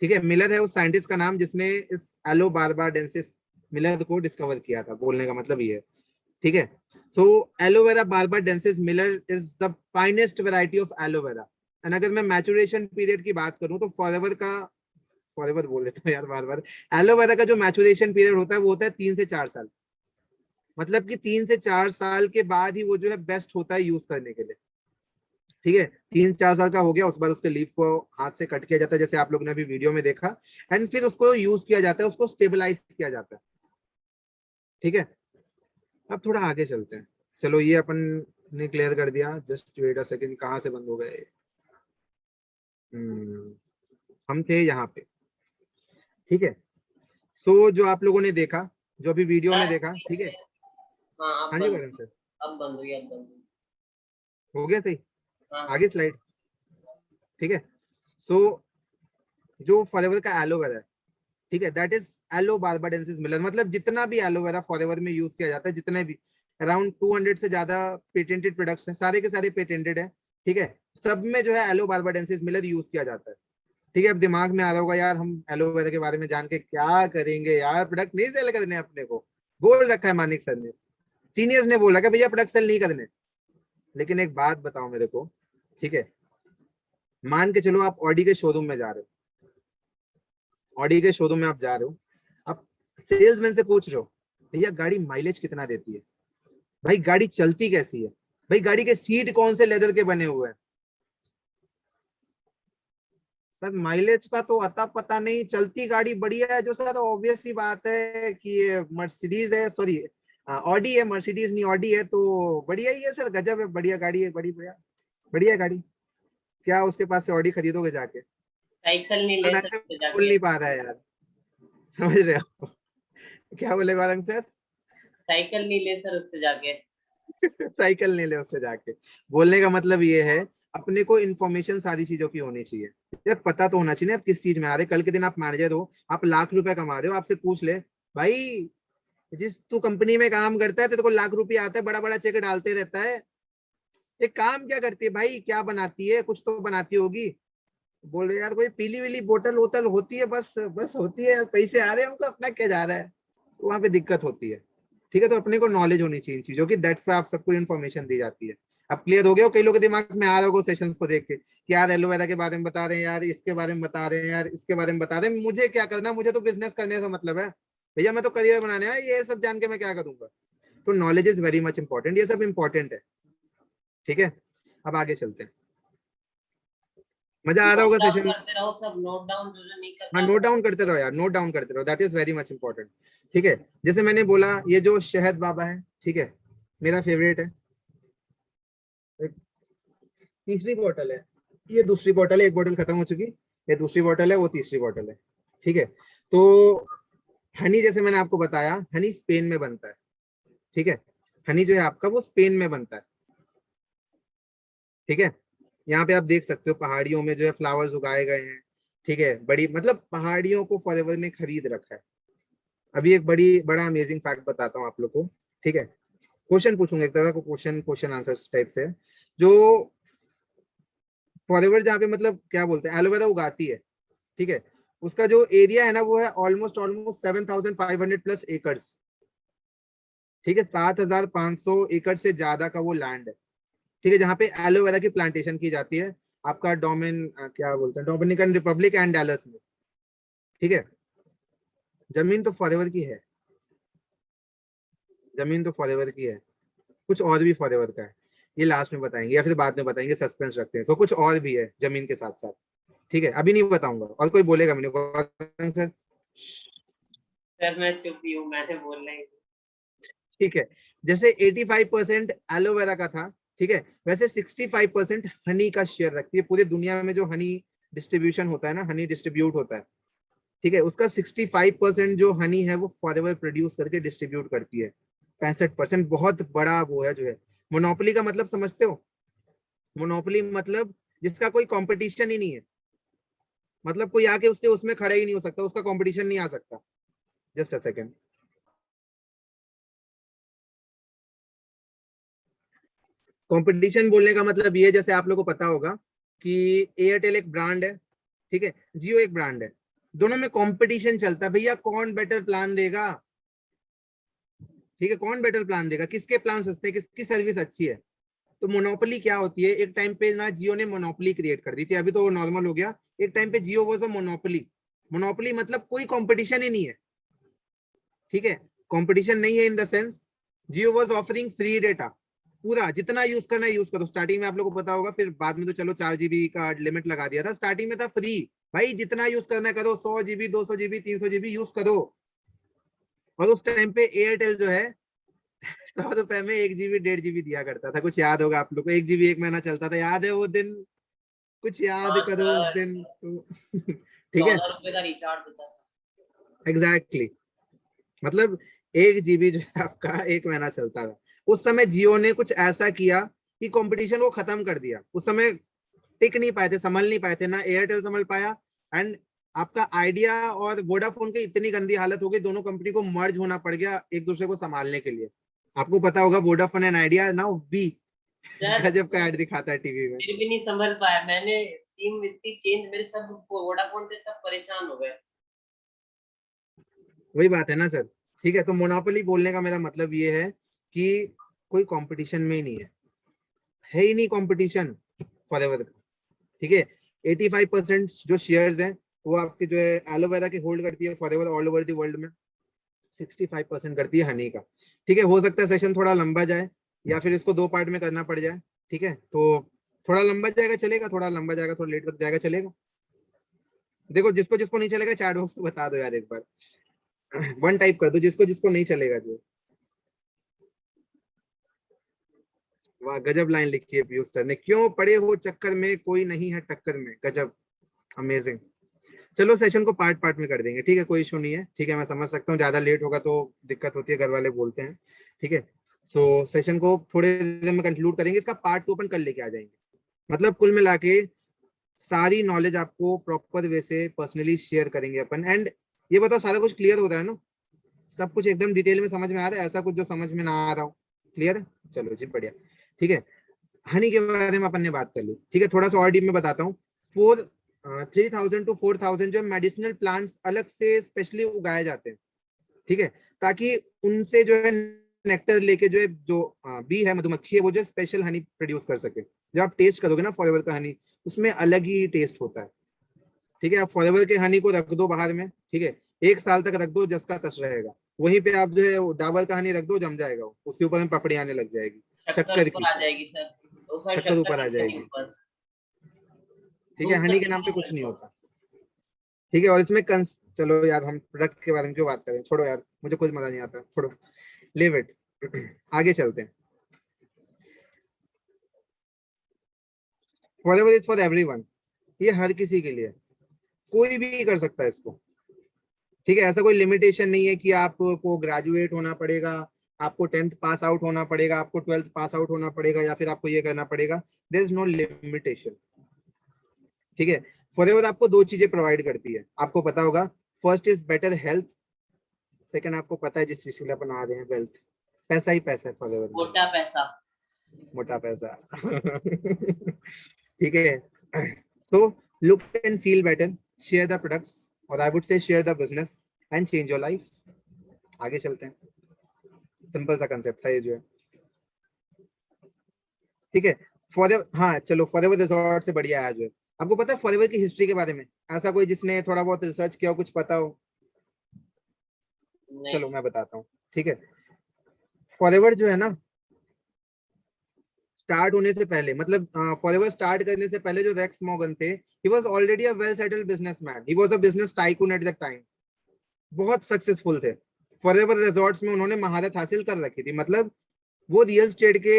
A: ठीक है, मिलर है उस साइंटिस्ट का नाम जिसने इस एलो बार्बाडेंसिस मिलर को डिस्कवर किया था, बोलने का मतलब ये है, ठीक है। So aloe vera barbadensis Miller is the finest variety of aloe vera. And अगर मैं मैचुरेशन पीरियड की बात करूं तो फॉरएवर बोल देता हूँ यार बार बार, एलोवेरा का जो मैचुरेशन पीरियड होता है वो होता है 3 से 4 साल, मतलब कि 3 से 4 साल के बाद ही वो जो है बेस्ट होता है यूज करने के लिए, ठीक है। 3 से 4 साल का हो गया, उस बाद उसके लीफ को हाथ से कट किया जाता है, जैसे आप लोग ने अभी वीडियो में देखा, एंड फिर उसको यूज किया जाता है, उसको स्टेबलाइज किया जाता है, ठीक है। अब थोड़ा आगे चलते हैं, चलो ये अपन ने क्लियर कर दिया, जस्ट वेट अ सेकंड, कहाँ से बंद हो गए? हम थे यहाँ पे, ठीक है। सो जो आप लोगों ने देखा, जो अभी वीडियो में देखा, ठीक है।
B: हाँ
A: हाँ जी करण सर,
B: अब बंद हो गया, अब बंद
A: हो गया सही,
B: हाँ
A: आगे स्लाइड, ठीक है। सो जो फॉरएवर का एलोवेरा है, ठीक है, that is yellow barbadensis Miller, मतलब जितना भी एलोवेरा फॉरएवर में यूज किया जाता है, जितने भी अराउंड 200 से ज्यादा पेटेंटेड प्रोडक्ट्स हैं, सारे के सारे पेटेंटेड है, ठीक है, सब में जो है एलो बार्बाडेंसिस मिलर यूज किया जाता है, ठीक है। अब दिमाग में आ रहा होगा यार हम एलोवेरा के बारे में जान के क्या करेंगे यार, प्रोडक्ट नहीं सेल करने अपने को, बोल रखा है मानिक सर ने, सीनियर्स ने बोला कि भैया प्रोडक्ट सेल नहीं करने। लेकिन एक बात बताओ मेरे को, ठीक है, मान के चलो आप ऑडी के शोरूम में जा रहे हो, ऑडी के शोरूम में आप जा रहे हो, आप सेल्समैन से पूछ रहे हो भैया गाड़ी माइलेज कितना देती है, भाई गाड़ी चलती कैसी है, भाई गाड़ी के सीट कौन से लेदर के बने हुए हैं, सर माइलेज का तो अता पता नहीं, चलती गाड़ी बढ़िया है जो, सर ऑब्वियस सी बात है कि ये मर्सिडीज है, सॉरी ऑडी है, मर्सिडीज नहीं ऑडी है, तो बढ़िया ही है सर, गजब है, बढ़िया गाड़ी है, बड़ी बढ़िया बढ़िया गाड़ी। क्या उसके पास से ऑडी खरीदोगे जाके?
B: साइकिल नहीं
A: तो
B: ले
A: ढंग से
B: सकते
A: बोल
B: जाके।
A: नहीं पा रहा है यार, समझ रहे हो? क्या बोले गौरंग सर?
B: साइकिल नहीं ले सर उससे जाके।
A: साइकिल नहीं ले उससे जाके। बोलने का मतलब ये है, अपने को इन्फॉर्मेशन सारी चीजों की होनी चाहिए। यार पता तो होना चाहिए ना आप किस चीज में आ रहे। कल के दिन आप मैनेजर हो, आप लाख रुपए कमा रहे हो, आपसे पूछ ले भाई जिस तू कंपनी में काम करता है तेरे को लाख रुपए आता है, बड़ा बड़ा चेक डालते रहता है, ये काम क्या करती है भाई, क्या बनाती है, कुछ तो बनाती होगी। बोल रहे यार कोई पीली विली बोतल वोतल होती है, बस बस होती है, पैसे आ रहे हैं उनको, अपना क्या जा रहा है, वहां पे दिक्कत होती है। ठीक है, तो अपने को नॉलेज होनी चाहिए इन चीजों की, दैट्स वाई आप सबको इन्फॉर्मेशन दी जाती है। अब क्लियर हो गया हो? कई लोगों के दिमाग में आ रहा होगा सेशंस को देख के कि यार एलोवेरा के बारे में बता रहे हैं, यार इसके बारे में बता रहे हैं, यार इसके बारे में बता रहे हैं, मुझे क्या करना, मुझे तो बिजनेस करने से मतलब है भैया, मैं तो करियर बनाने है, ये सब जान के मैं क्या करूंगा। तो knowledge is very much important, ये सब इंपॉर्टेंट है। ठीक है, अब आगे चलते हैं। मजा आ रहा
B: नोट
A: होगा
B: डाउन
A: सेशन?
B: करते रहो सब, नोट डाउन जो जो नहीं कर
A: हाँ
B: पाए
A: नोट
B: वो।
A: डाउन करते रहो यार, नोट डाउन करते रहो, that is very much important. ठीक है, जैसे मैंने बोला ये जो शहद बाबा है, ठीक है, मेरा फेवरेट है। एक तीसरी बोतल है, ये दूसरी बोतल है, एक बोतल खत्म हो चुकी, ये दूसरी बोतल है, वो तीसरी बोतल है। ठीक है, तो हनी जैसे मैंने आपको बताया, हनी स्पेन में बनता है। ठीक है, हनी जो है आपका वो स्पेन में बनता है। ठीक है, यहाँ पे आप देख सकते हो पहाड़ियों में जो है फ्लावर्स उगाए गए हैं। ठीक है, बड़ी मतलब पहाड़ियों को फॉरएवर ने खरीद रखा है। अभी एक बड़ा अमेजिंग फैक्ट बताता हूँ आप लोग को। ठीक है, क्वेश्चन पूछूंगा एक तरह को, क्वेश्चन क्वेश्चन आंसर टाइप से। जो फॉरएवर जहाँ पे मतलब क्या बोलते हैं एलोवेरा उगाती है, ठीक है, उसका जो एरिया है ना वो है ऑलमोस्ट ऑलमोस्ट 7,500 प्लस एकर्स। ठीक है, 7,500 एकड़ से ज्यादा का वो लैंड है। ठीक है, जहाँ पे एलोवेरा की प्लांटेशन की जाती है, आपका क्या बोलते हैं डोमिनिकन रिपब्लिक एंड डैलस में। ठीक है, जमीन तो फॉरएवर की है, जमीन तो फॉरएवर की है, कुछ और भी फॉरएवर का है, ये लास्ट में बताएंगे या फिर बाद में बताएंगे, सस्पेंस रखते हैं। तो कुछ और भी है जमीन के साथ साथ। ठीक है, अभी नहीं बताऊंगा, और कोई बोलेगा मैंने सर?
B: सर मैं चुप ही हूँ, मैंने बोलना ही।
A: ठीक है, जैसे 85% एलोवेरा का था, ठीक है, वैसे 65% हनी का शेयर रखती है। पूरी दुनिया में जो हनी डिस्ट्रीब्यूशन होता है ना, हनी डिस्ट्रीब्यूट होता है, ठीक है, उसका 65% जो हनी है वो फॉरएवर प्रोड्यूस करके डिस्ट्रीब्यूट करती है। 65% बहुत बड़ा वो है जो है। मोनोपोली का मतलब समझते हो? मोनोपोली मतलब जिसका कोई कंपटीशन ही नहीं है, मतलब कोई आके उसके उसमें खड़ा ही नहीं हो सकता, उसका कंपटीशन नहीं आ सकता। Just a second. कंपटीशन बोलने का मतलब ये, जैसे आप लोगों को पता होगा कि एयरटेल एक ब्रांड है, ठीक है, जियो एक ब्रांड है, दोनों में कंपटीशन चलता है भैया, कौन बेटर प्लान देगा। ठीक है, कौन बेटर प्लान देगा, किसके प्लान सस्ते हैं, किसकी सर्विस अच्छी है। तो मोनोपोली क्या होती है, एक टाइम पे ना जियो ने मोनोपोली क्रिएट कर दी थी, अभी तो वो नॉर्मल हो गया। एक टाइम पे जियो वाज अ मोनोपोली। मोनोपोली मतलब कोई कंपटीशन ही नहीं है। ठीक है, कंपटीशन नहीं है in the sense, Jio was offering free data, पूरा जितना यूज करना है यूज करो। स्टार्टिंग में आप लोगों को पता होगा, फिर बाद में तो चलो 4 GB का लिमिट लगा दिया था, स्टार्टिंग में था फ्री। भाई जितना यूज करना है करो, 100 GB 200 GB 300 GB यूज करो। और उस टाइम पे एयरटेल जो है 100 रुपए में 1 GB 1.5 GB दिया करता था, कुछ याद होगा आप लोग को, 1 GB 1 महीना चलता था, याद है वो दिन? कुछ याद
B: हाँ
A: करो उस
B: सर,
A: दिन तो। ठीक है,
B: 14 रुपए का रिचार्ज होता था।
A: Exactly exactly. मतलब 1 GB जो है आपका 1 महीना चलता था। उस समय जियो ने कुछ ऐसा किया कि कंपटीशन को खत्म कर दिया। उस समय टिक नहीं पाए थे, संभल नहीं पाए थे, ना एयरटेल संभल पाया। एंड आपका आइडिया और वोडाफोन की इतनी गंदी हालत हो गई, दोनों कंपनी को मर्ज होना पड़ गया एक दूसरे को संभालने के लिए। आपको पता होगा Vodafone and Idea now Vi
B: sir
A: गजब का ऐड दिखाता है टीवी में।
B: फिर भी नहीं संभल पाया, मैंने सिम इतनी चेंज, मेरे सब वोडाफोन से सब परेशान हो गए।
A: वही बात है ना सर। ठीक है, तो मोनोपोली बोलने का मेरा मतलब ये है कि कोई कंपटीशन में ही नहीं है ही नहीं कंपटीशन फॉरएवर का। ठीक है, 85% जो शेयर्स हैं वो आपके जो है एलोवेरा के होल्ड करती है forever all over the world में, 65% करती है हनी का। ठीक है, हो सकता है सेशन थोड़ा लंबा जाए या फिर इसको 2 पार्ट में करना पड़ जाए। ठीक है, तो थोड़ा लंबा जाएगा चलेगा, थोड़ा लंबा जाएगा, थोड़ा लेट तक जाएगा चलेगा। देखो जिसको जिसको नहीं चलेगा चैट बॉक्स में बता दो यार एक बार, वन टाइप कर दो जिसको जिसको नहीं चलेगा जो। वाह, गजब लाइन लिखी है पीयूष सर ने, क्यों पड़े हो चक्कर में कोई नहीं है टक्कर में, गजब, अमेजिंग। चलो सेशन को पार्ट पार्ट में कर देंगे, ठीक है, कोई इशू नहीं है, ठीक है, मैं समझ सकता हूँ ज्यादा लेट होगा तो दिक्कत होती है, घर वाले बोलते हैं, ठीक है। सो सेशन को थोड़े देर में कंक्लूड करेंगे, इसका पार्ट 2 अपन कल लेके आ जाएंगे। मतलब कुल मिला के सारी नॉलेज आपको प्रॉपर वे से पर्सनली शेयर करेंगे अपन। एंड ये बताओ, सारा कुछ क्लियर हो रहा है ना, सब कुछ एकदम डिटेल में समझ में आ रहा है, ऐसा कुछ जो समझ में ना आ रहा हो, क्लियर है? चलो जी बढ़िया, ठीक है। हनी के बारे में अपन ने बात कर ली, ठीक है, थोड़ा सा और डीप में बताता हूँ। 3000 to 4000 जो मेडिसिनल प्लांट्स अलग से स्पेशली उगाए जाते हैं, ठीक है, ताकि उनसे जो है नेक्टर लेके जो है जो बी है, मधुमक्खी है, वो जो स्पेशल हनी प्रोड्यूस कर सके। जब आप टेस्ट करोगे ना फॉरएवर का हनी, उसमें अलग ही टेस्ट होता है, ठीक है। आप फॉरएवर के हनी को रख दो बाहर में, ठीक है, 1 साल तक रख दो, जस का तस रहेगा। वहीं पे आप जो है डाबर का हनी रख दो, जम जाएगा वो, उसके ऊपर में पपड़ी आने लग जाएगी,
B: शक्कर
A: शक्कर
B: ऊपर
A: की,
B: आ जाएगी सर, तो सर
A: शक्कर ऊपर आ
B: किससे नहीं
A: जाएगी,
B: ऊपर,
A: ठीक
B: वो
A: है।
B: ऊपर
A: हनी के नाम
B: किससे
A: पे
B: नहीं
A: कुछ नहीं
B: करता।
A: होता, ठीक है। और इसमें चलो यार, हम प्रोडक्ट के बारे में क्यों बात करें, छोड़ो यार, मुझे कुछ मजा नहीं आता, छोड़ो, लीव इट। आगे चलते हैं। फॉरएवर इज फॉर एवरीवन, ये हर किसी के लिए, कोई भी कर सकता है इसको, ठीक है। ऐसा कोई लिमिटेशन नहीं है कि आपको ग्रेजुएट होना पड़ेगा, आपको 10th पास आउट होना पड़ेगा, आपको 12th पास आउट होना पड़ेगा, या फिर आपको ये करना पड़ेगा, देयर इज नो लिमिटेशन, ठीक है। फॉरएवर आपको 2 चीजें प्रोवाइड करती है, आपको पता होगा। First is better health, second आपको पता है जिस चीज के लिए अपन आ रहे हैं, वेल्थ, पैसा ही पैसा है फॉरएवर में,
B: मोटा पैसा।
A: मोटा पैसा। ठीक है, तो look and feel better, share the products, और I would say share the business and change your life. आगे चलते हैं, सिंपल सा कंसेप्ट था ये जो है, ठीक है। फॉरएवर, हाँ चलो, फॉरएवर रिजॉर्ट से बढ़िया है जो है। आपको पता है फॉरएवर की हिस्ट्री के बारे में, ऐसा कोई जिसने थोड़ा बहुत रिसर्च किया हो, कुछ पता हो?
B: नहीं
A: चलो मैं बताता हूँ, ठीक है। फॉरएवर जो है ना, स्टार्ट होने से पहले, मतलब फॉरएवर स्टार्ट करने से पहले जो रेक्स मॉर्गन थे, he was already a well settled businessman, he was a business tycoon at the time, बहुत सक्सेसफुल थे। फॉरएवर रिजॉर्ट्स में उन्होंने महारत हासिल कर रखी थी, मतलब वो रियल स्टेट के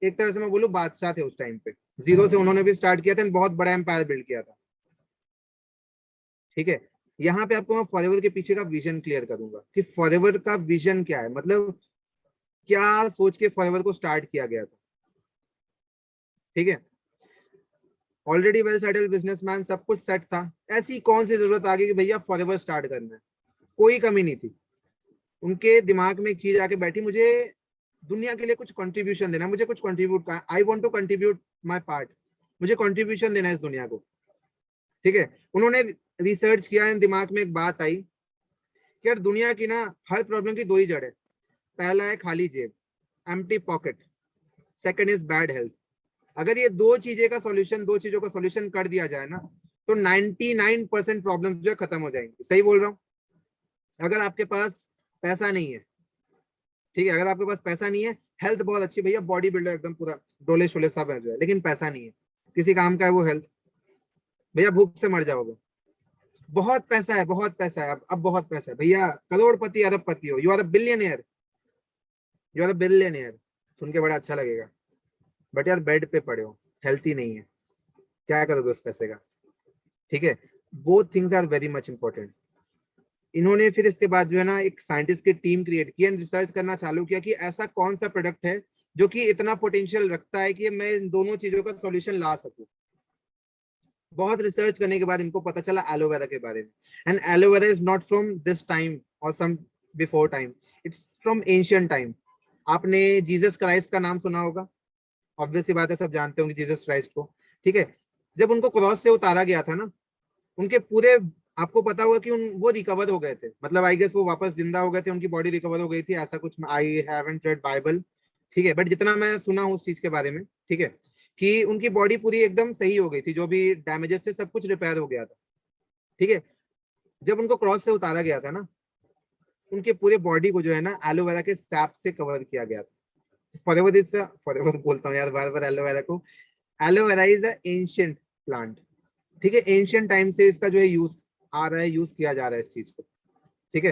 A: एक तरह से मैं बोलूं बादशाह थे उस टाइम पे। जीरो से उन्होंने भी स्टार्ट किया था, बहुत बड़ा एम्पायर बिल्ड किया था, ठीक है। यहाँ पे आपको मैं फॉरएवर के पीछे का विजन क्लियर करूंगा कि फॉरएवर का विजन क्या है, मतलब क्या सोच के फॉरएवर को स्टार्ट किया गया था, ठीक है। ऑलरेडी वेल सेटल्ड बिजनेसमैन, सब कुछ सेट था, ऐसी कौन सी जरूरत आ गई कि भैया फॉरएवर स्टार्ट करना है? कोई कमी नहीं थी, उनके दिमाग में एक चीज आके बैठी, मुझे दुनिया के लिए कुछ कंट्रीब्यूशन देना है, मुझे कुछ contribute, I want to contribute my part, मुझे कंट्रीब्यूशन देना है इस दुनिया को, ठीक है। उन्होंने रिसर्च किया, दिमाग में एक बात आई कि यार दुनिया की ना हर प्रॉब्लम की 2 ही जड़ है, पहला है खाली जेब, empty pocket, second is bad health. अगर ये 2 चीजें का सॉल्यूशन, 2 चीजों का सॉल्यूशन कर दिया जाए ना, तो 99% प्रॉब्लम जो है खत्म हो जाएंगी। सही बोल रहा हूँ? अगर आपके पास पैसा नहीं है, ठीक है, अगर आपके पास पैसा नहीं है, हेल्थ बहुत अच्छी, भैया बॉडी बिल्डर एकदम पूरा डोले शोले सब है जो है, लेकिन पैसा नहीं है, किसी काम का है वो हेल्थ, भैया भूख से मर जाओगे। बहुत पैसा है, बहुत पैसा है, अब बहुत पैसा है भैया, करोड़पति अरबपति हो, you are a billionaire, you are a billionaire, सुन के बड़ा अच्छा लगेगा, बट यार बेड पे पड़े हो, हेल्थी नहीं है, क्या करोगे उस पैसे का, ठीक है। Both things are very much important. इन्होंने फिर इसके बाद जो है ना एक साइंटिस्ट की टीम क्रिएट की एंड रिसर्च करना चालू किया कि ऐसा कौन सा प्रोडक्ट है जो कि इतना पोटेंशियल रखता है कि मैं इन दोनों चीजों का सॉल्यूशन ला सकूं। बहुत रिसर्च करने के बाद इनको पता चला एलोवेरा के बारे में, and aloe vera is not from this time or some before time, it's from ancient time. आपने जीसस क्राइस्ट का नाम सुना होगा, ऑब्वियसली बात है, सब जानते होंगे जीसस क्राइस्ट को, ठीक है। जब उनको क्रॉस से उतारा गया था ना, उनके पूरे, आपको पता होगा कि वो रिकवर हो गए थे, मतलब आई गेस वो वापस जिंदा हो गए थे, उनकी बॉडी रिकवर हो गई थी, ऐसा कुछ, आई हैवंट रेड बाइबल, ठीक है, बट जितना मैं सुना हूँ उस चीज के बारे में, ठीक है, कि उनकी बॉडी पूरी एकदम सही हो गई थी, जो भी डैमेजेस थे सब कुछ रिपेयर हो गया था, ठीक है। जब उनको क्रॉस से उतारा गया था ना, उनके पूरे बॉडी को जो है ना एलोवेरा के सैप से कवर किया गया था। फॉरएवर इज, फॉरएवर बोलता हूँ यार बार बार एलोवेरा को, aloe vera is a ancient plant, ठीक है। एंशिएंट टाइम से इसका जो है यूज आ रहा है, यूज किया जा रहा है इस चीज को, ठीक है।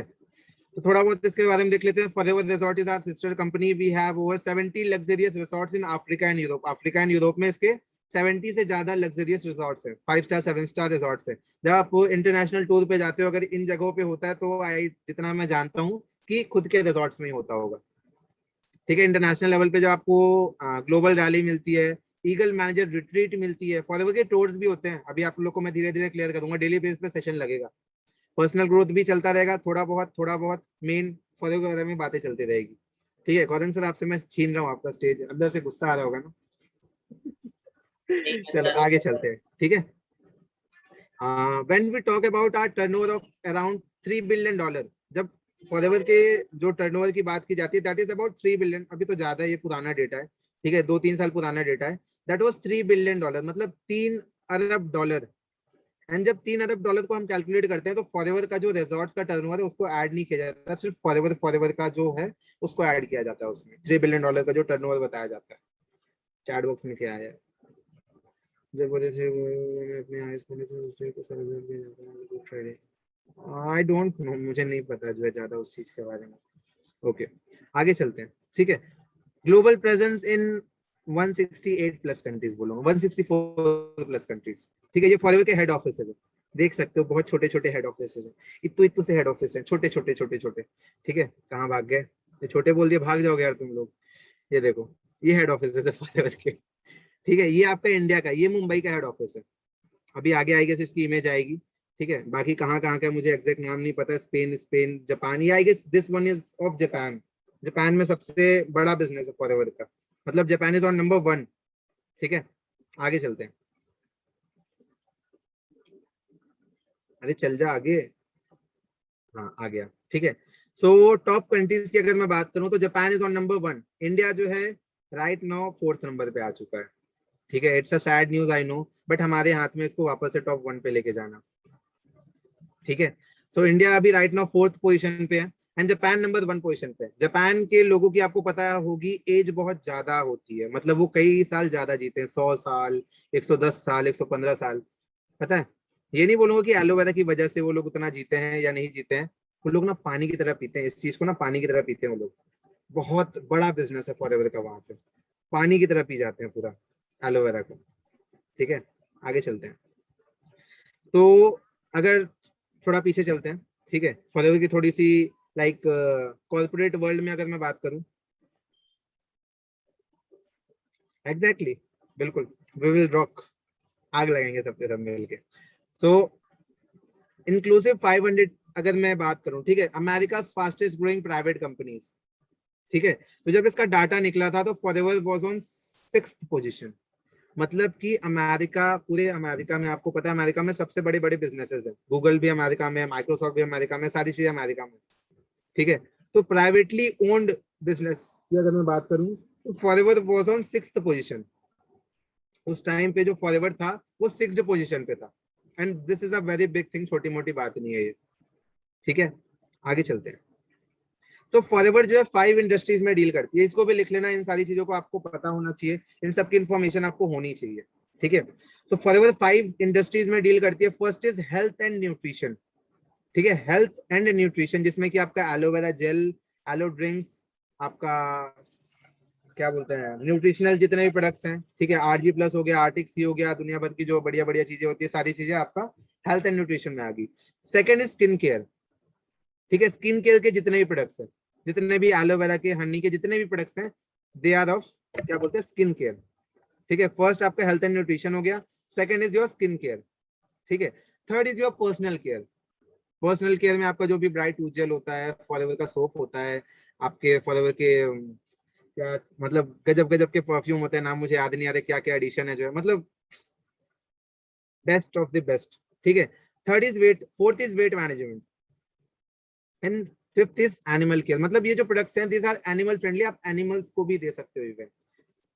A: तो थोड़ा बहुत इसके बारे में देख लेते हैं। Forever resort is our sister company. We have over 70 luxurious resorts in Africa and Europe. Africa and Europe में इसके 70 से ज्यादा लग्जरियस रिसॉर्ट्स है, 5 स्टार 7 स्टार रिसॉर्ट्स है। जब आप इंटरनेशनल टूर पे जाते हो, अगर इन जगहों पे होता है तो आई जितना मैं जानता हूँ कि खुद के रिसॉर्ट्स में ही होता होगा। ठीक है, इंटरनेशनल लेवल पे जब आपको ग्लोबल रैली मिलती है, ईगल मैनेजर रिट्रीट मिलती है, फॉरएवर के टूर्स भी होते हैं। अभी आप लोग को मैं धीरे धीरे क्लियर करूंगा, डेली बेस पे सेशन लगेगा। पर्सनल ग्रोथ भी चलता रहेगा, थोड़ा बहुत मेन फॉरएवर के बारे में बातें चलती रहेगी। ठीक है कौन सर, आपसे मैं छीन रहा हूँ आपका स्टेज, अंदर से गुस्सा आ रहा होगा ना।
B: ठीक है
A: चलो
B: सर।
A: आगे चलते हैं। ठीक है, when we talk about our turnover of around $3 billion, जब फॉरएवर के जो टर्नओवर की बात की जाती है, दैट इज अबाउट 3 बिलियन। अभी तो ज्यादा है, ये पुराना डेटा है। ठीक है, 2-3 साल पुराना डेटा है। दैट वाज $3 बिलियन, मतलब $3 अरब। एंड जब $3 अरब को हम कैलकुलेट करते हैं तो फॉरएवर का जो रिजॉर्ट्स का टर्नओवर है उसको ऐड नहीं किया जाता, सिर्फ फॉरएवर का जो है उसको ऐड किया जाता है उसमें। $3 बिलियन का जो टर्नओवर बताया जाता है। चैट बॉक्स में क्या है, जब बोले थे वो अपने आईज खोले थे उससे को सेलिब्रेट किया जाता है good Friday. I don't no, मुझे नहीं पता जो है ज्यादा उस चीज के बारे में। ओके आगे चलते हैं। ठीक है, global presence in 168 plus countries, बोलूंगा 164 प्लस कंट्रीज। ठीक है, ये फॉरएवर के हेड ऑफिस है, देख सकते हो बहुत छोटे छोटे हेड ऑफिस है, इतू इतू से हेड ऑफिस है, छोटे छोटे छोटे छोटे। ठीक है, कहाँ भाग गए, ये छोटे बोल दिए भाग जाओगे यार तुम लोग। ये देखो, ये हेड ऑफिस है फॉरएवर के। ठीक है, ये आपका इंडिया का, ये मुंबई का हेड ऑफिस है। अभी आगे आएगी इसकी इमेज आएगी। ठीक है, बाकी कहाँ कहाँ का मुझे एग्जैक्ट नाम नहीं पता। स्पेन जापान, ये I guess this one is of Japan. Japan में सबसे बड़ा बिजनेस है फॉरएवर का, मतलब जापान इज ऑन नंबर 1। ठीक है, आगे चलते हैं। अरे चल जा आगे, हाँ आ गया। ठीक है, सो टॉप कंट्रीज की अगर मैं बात करूं तो Japan is on number 1। India जो है राइट नाउ 4th नंबर पे आ चुका है। ठीक है, it's a sad news I know, but हमारे हाथ में इसको वापस से टॉप 1 पे लेके जाना। ठीक है, सो इंडिया अभी राइट नाउ 4th पोजीशन पे है एंड जापान नंबर 1 पोजीशन पे है। जापान के लोगों की आपको पता होगी एज बहुत ज्यादा होती है, मतलब वो कई साल ज्यादा जीते हैं, 100 साल, 110 साल, 115 साल। पता है, ये नहीं बोलूंगा कि एलोवेरा की वजह से वो लोग उतना जीते हैं या नहीं जीते हैं। वो लोग ना पानी की तरह पीते हैं इस चीज को, ना पानी की तरह पीते हैं वो लोग। बहुत बड़ा बिजनेस है फॉरएवर का वहां पे, पानी की तरह पी जाते हैं पूरा एलोवेरा को। ठीक है, आगे चलते हैं। तो अगर थोड़ा पीछे चलते हैं। ठीक है, फॉरएवर की थोड़ी सी लाइक कॉर्पोरेट वर्ल्ड में अगर मैं बात करूं, एग्जैक्टली बिल्कुल, वी विल रॉक, आग लगाएंगे सबके सब मिलके। सो इंक्लूसिव 500 अगर मैं बात करूं, ठीक है, America fastest growing private companies. ठीक है, तो जब इसका डाटा निकला था तो forever was on 6th position. मतलब कि अमेरिका, पूरे अमेरिका में आपको पता है अमेरिका में सबसे बड़े बड़े बिजनेसेस है, गूगल भी अमेरिका में, माइक्रोसॉफ्ट भी अमेरिका में, सारी चीजें अमेरिका में। ठीक है, तो प्राइवेटली ओन्ड बिजनेस की अगर मैं बात करूं तो forever was on 6th position. उस टाइम पे जो फॉरएवर था वो 6th पोजीशन पे था and this is a very big thing, छोटी मोटी बात नहीं है ये। ठीक है, आगे चलते हैं। तो फॉरएवर जो है 5 इंडस्ट्रीज में डील करती है, इसको भी लिख लेना, इन सारी चीजों को आपको पता होना चाहिए, इन सब की इंफॉर्मेशन आपको होनी चाहिए। ठीक है, तो फॉरएवर 5 इंडस्ट्रीज में डील करती है। First is health and nutrition. ठीक है, हेल्थ एंड न्यूट्रिशन, जिसमें कि आपका एलोवेरा जेल, एलो ड्रिंक्स, आपका क्या बोलते हैं न्यूट्रिशनल जितने भी प्रोडक्ट्स हैं। ठीक है, आरजी प्लस हो गया, आर्टिक सी हो गया, दुनिया भर की जो बढ़िया बढ़िया चीजें होती है, सारी चीजें आपका हेल्थ एंड न्यूट्रिशन में आ गई। Second is skin care. ठीक है, स्किन केयर के जितने भी प्रोडक्ट्स हैं, जितने भी एलोवेरा के, हनी के जितने भी प्रोडक्ट्स हैं, दे आर ऑफ क्या बोलते हैं स्किन केयर। ठीक है, फर्स्ट आपका हेल्थ एंड न्यूट्रिशन हो गया, second is your skin care. ठीक है, third is your personal care. Personal care में आपका जो भी ब्राइट उज्जैल होता है, फॉरएवर का सोप होता है, आपके फॉरएवर के क्या मतलब गजब गजब के परफ्यूम होते हैं, नाम मुझे याद नहीं आ रहे क्या क्या एडिशन है जो है, मतलब बेस्ट ऑफ द बेस्ट। ठीक है, third is weight, fourth is weight management and fifth is animal care. मतलब ये जो प्रोडक्ट्स हैं दीज आर एनिमल फ्रेंडली, आप एनिमल्स को भी दे सकते हो इवन।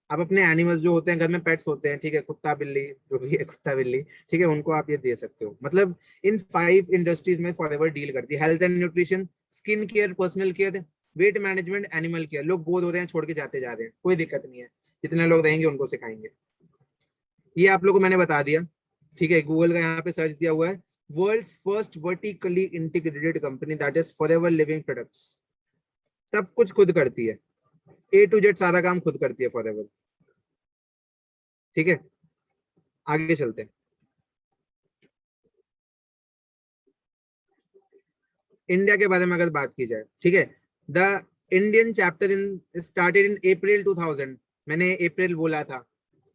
A: आप अपने एनिमल्स जो होते हैं घर में, पेट्स होते हैं, ठीक है, कुत्ता बिल्ली जो भी है, कुत्ता बिल्ली, ठीक है, उनको आप ये दे सकते हो। मतलब इन 5 इंडस्ट्रीज में फॉरएवर डील करती है, health and nutrition, skin care, personal care, weight management, animal care. लोग बोर हो रहे हैं छोड़ के जाते जा रहे हैं, कोई दिक्कत नहीं है, जितने लोग रहेंगे उनको सिखाएंगे। ये आप लोग को मैंने बता दिया। ठीक है, गूगल का यहाँ पे सर्च दिया हुआ है, world's first vertically integrated company that is Forever living products. सब कुछ खुद करती है, A to Z सारा काम खुद करती है फॉरएवर। ठीक है, आगे चलते हैं। इंडिया के बारे में अगर बात की जाए, ठीक है, the Indian chapter in started in April 2000। मैंने अप्रैल बोला था,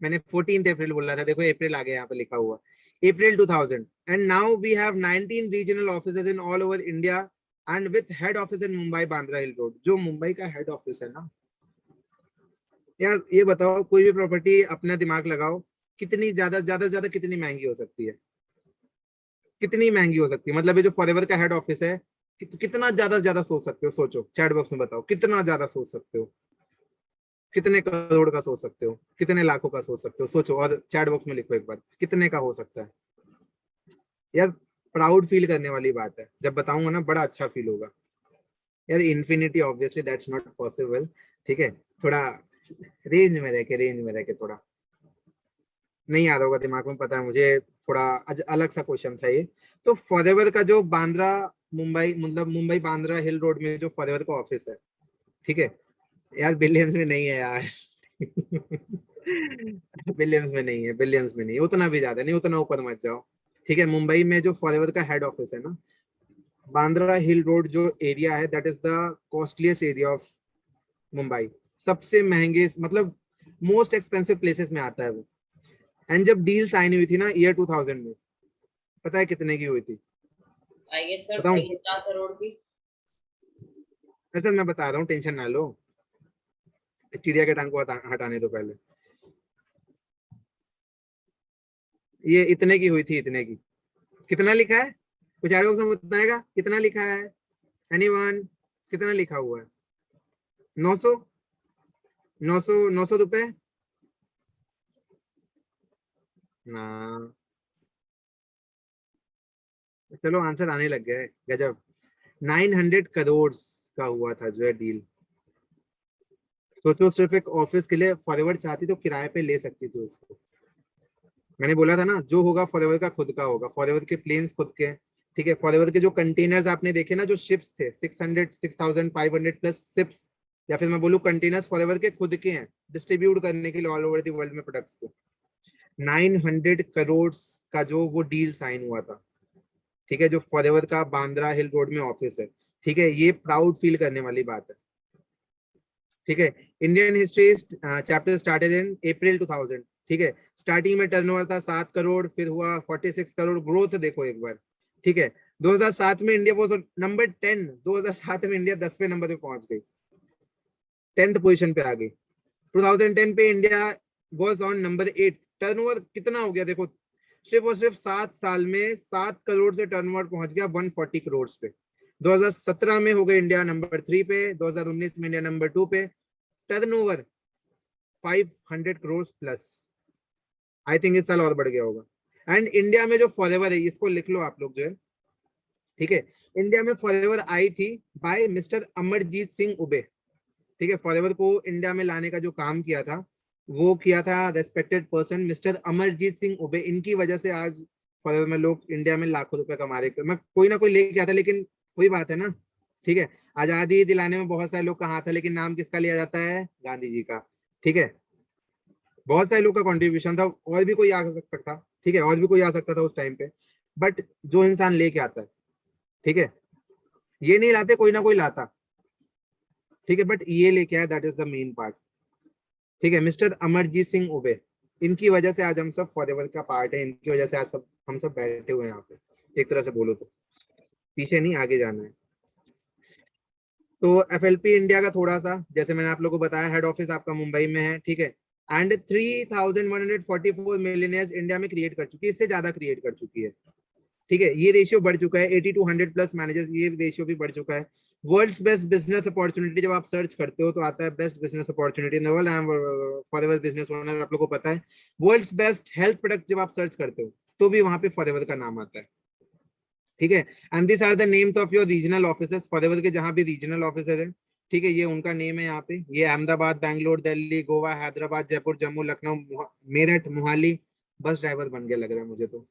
A: मैंने 14 अप्रैल बोला था, देखो अप्रैल आगे यहाँ पे लिखा हुआ, April 2000। And now we have 19 regional offices in all over India and with head office in Mumbai Bandra hill road. जो मुंबई का हेड ऑफिस है ना यार, ये बताओ कोई भी प्रॉपर्टी अपना दिमाग लगाओ, कितनी ज्यादा कितनी महंगी हो सकती है, कितनी महंगी हो सकती है। मतलब ये जो फॉरएवर का हेड ऑफिस है, कितना ज्यादा से ज्यादा सोच सकते हो, सोचो चैट बॉक्स में बताओ कितना ज्यादा सोच सकते हो, कितने करोड़ का सोच सकते हो, कितने लाखों का सोच सकते हो, सोचो और चैट बॉक्स में लिखो एक बार कितने का हो सकता है। यार प्राउड फील करने वाली बात है, जब बताऊंगा ना बड़ा अच्छा फील होगा यार। Infinity obviously that's not possible, ठीक है, थोड़ा रेंज में रह के थोड़ा नहीं आ रहा होगा दिमाग में, पता है मुझे, थोड़ा अलग सा क्वेश्चन था ये। तो फॉरएवर का जो बांद्रा मुंबई, मतलब मुंबई बांद्रा हिल रोड में जो फॉरएवर का ऑफिस है, ठीक है यार, बिलियंस में नहीं है यार बिलियंस में नहीं है, बिलियंस में नहीं, उतना भी ज्यादा नहीं, उतना ऊपर मत जाओ। ठीक है, मुंबई में जो फॉरएवर का हेड ऑफिस है ना, बांद्रा हिल रोड जो एरिया है, that is the costliest area of Mumbai. सबसे महंगे, मतलब मोस्ट एक्सपेंसिव प्लेसेस में आता है वो। एंड जब डील साइन हुई थी ना ईयर 2000 में, पता है कितने की हुई थी?
B: आई गेस सर
A: बताऊं?
B: 4 करोड़ की।
A: ऐसा मैं बता रहा हूँ, टेंशन ना लो, चिड़िया के टांग को हटाने दो पहले। ये इतने की हुई थी, इतने की। कितना लिखा है कुछ एडवर्स में बताएगा, कितना लिखा है एनीवन? कितना लिखा हुआ है? 900 900 रुपए ना। चलो आंसर आने लग गया है, गजब। 900 करोड़ का हुआ था जो है डील। सोचो, सिर्फ एक ऑफिस के लिए फॉरएवर चाहती तो किराए पे ले सकती थी उसको। मैंने बोला था ना, जो होगा फॉरएवर का खुद का होगा, फॉरएवर के प्लेन्स खुद के, ठीक है, फॉरएवर के जो कंटेनर्स आपने देखे ना, जो शिप्स थे 6500 प्लस शिप्स, या फिर मैं बोलूँ कंटेनर्स, फॉरएवर के खुद के हैं, डिस्ट्रीब्यूट करने के लिए ऑल ओवर द वर्ल्ड में प्रोडक्ट्स को। 900 करोड़ का जो वो डील साइन हुआ था, ठीक है, जो फॉरएवर का बांद्रा हिल रोड में ऑफिस है, ठीक है, ये प्राउड फील करने वाली बात है। ठीक है, Indian history chapter started in April 2000। ठीक है, स्टार्टिंग में टर्नओवर था 7 करोड़, फिर हुआ 46 करोड़, ग्रोथ देखो एक बार। ठीक है, 2007 में इंडिया वाज नंबर 10, 2007 में इंडिया 10वें नंबर पे पहुंच गई, 10th पोजीशन पे आ गई। 2010 पे India was on number 8। Turnover कितना हो गया देखो, सिर्फ और सिर्फ 7 साल में 7 करोड़ से टर्नओवर पहुंच गया 140 करोड़ पे। 2017 में हो गए इंडिया नंबर 3 पे, 2019 में इंडिया नंबर 2 पे, turnover 500 crore plus. I think इस साल और बढ़ गया होगा। एंड इंडिया में जो फॉरएवर है, इसको लिख लो आप लोग जो है, ठीक है, इंडिया में फॉरएवर आई थी बाय मिस्टर अमरजीत सिंह उबे। ठीक है, फॉरएवर को इंडिया में लाने का जो काम किया था, वो किया था respected person mister Amarjeet Singh ube. इनकी वजह से आज फॉरएवर में लोग इंडिया में लाखों रुपए कमा रहे। मैं कोई ना कोई लेके आता, लेकिन वही बात है ना, ठीक है, आजादी दिलाने में बहुत सारे लोग का हाथ है, लेकिन नाम किसका लिया जाता है? गांधी जी का। ठीक है, बहुत सारे लोग का कंट्रीब्यूशन था, और भी कोई आ सकता था, ठीक है, और भी कोई आ सकता था उस टाइम पे, बट जो इंसान लेके आता है, ठीक है, ये नहीं लाते, कोई ना कोई लाता, ठीक है, बट ये लेके आया, that is the main part. ठीक है, मिस्टर अमरजीत सिंह उबे, इनकी वजह से आज हम सब फॉरएवर का पार्ट है, इनकी वजह से आज सब हम सब बैठे हुए हैं यहाँ पे, एक तरह से बोलो तो। पीछे नहीं, आगे जाना है। तो एफएलपी इंडिया का थोड़ा सा, जैसे मैंने आप लोगों को बताया, हेड ऑफिस आपका मुंबई में है, ठीक है, एंड 3144 मिलियनियर्स इंडिया में क्रिएट कर चुकी है, इससे ज्यादा क्रिएट कर चुकी है। ठीक है, ये रेशियो बढ़ चुका है, 80 to 100 प्लस मैनेजर्स, ये रेशियो भी बढ़ चुका है। वर्ल्ड्स बेस्ट बिजनेस अपॉर्चुनिटी जब आप सर्च करते हो तो आता है best business opportunity in the world. I am forever business owner, आप लोगों को पता है। वर्ल्ड्स बेस्ट हेल्थ प्रोडक्ट जब आप सर्च करते हो तो भी वहां पे फॉरएवर का नाम आता है। ठीक है, and this are the names of your regional offices, Forever के जहां भी रीजनल ऑफिसेस है, ठीक है, ये उनका नेम है यहाँ पे। ये अहमदाबाद, बैंगलोर, दिल्ली, गोवा, हैदराबाद, जयपुर, जम्मू, लखनऊ, मेरठ, मोहाली। बस ड्राइवर बन गया लग रहा है मुझे तो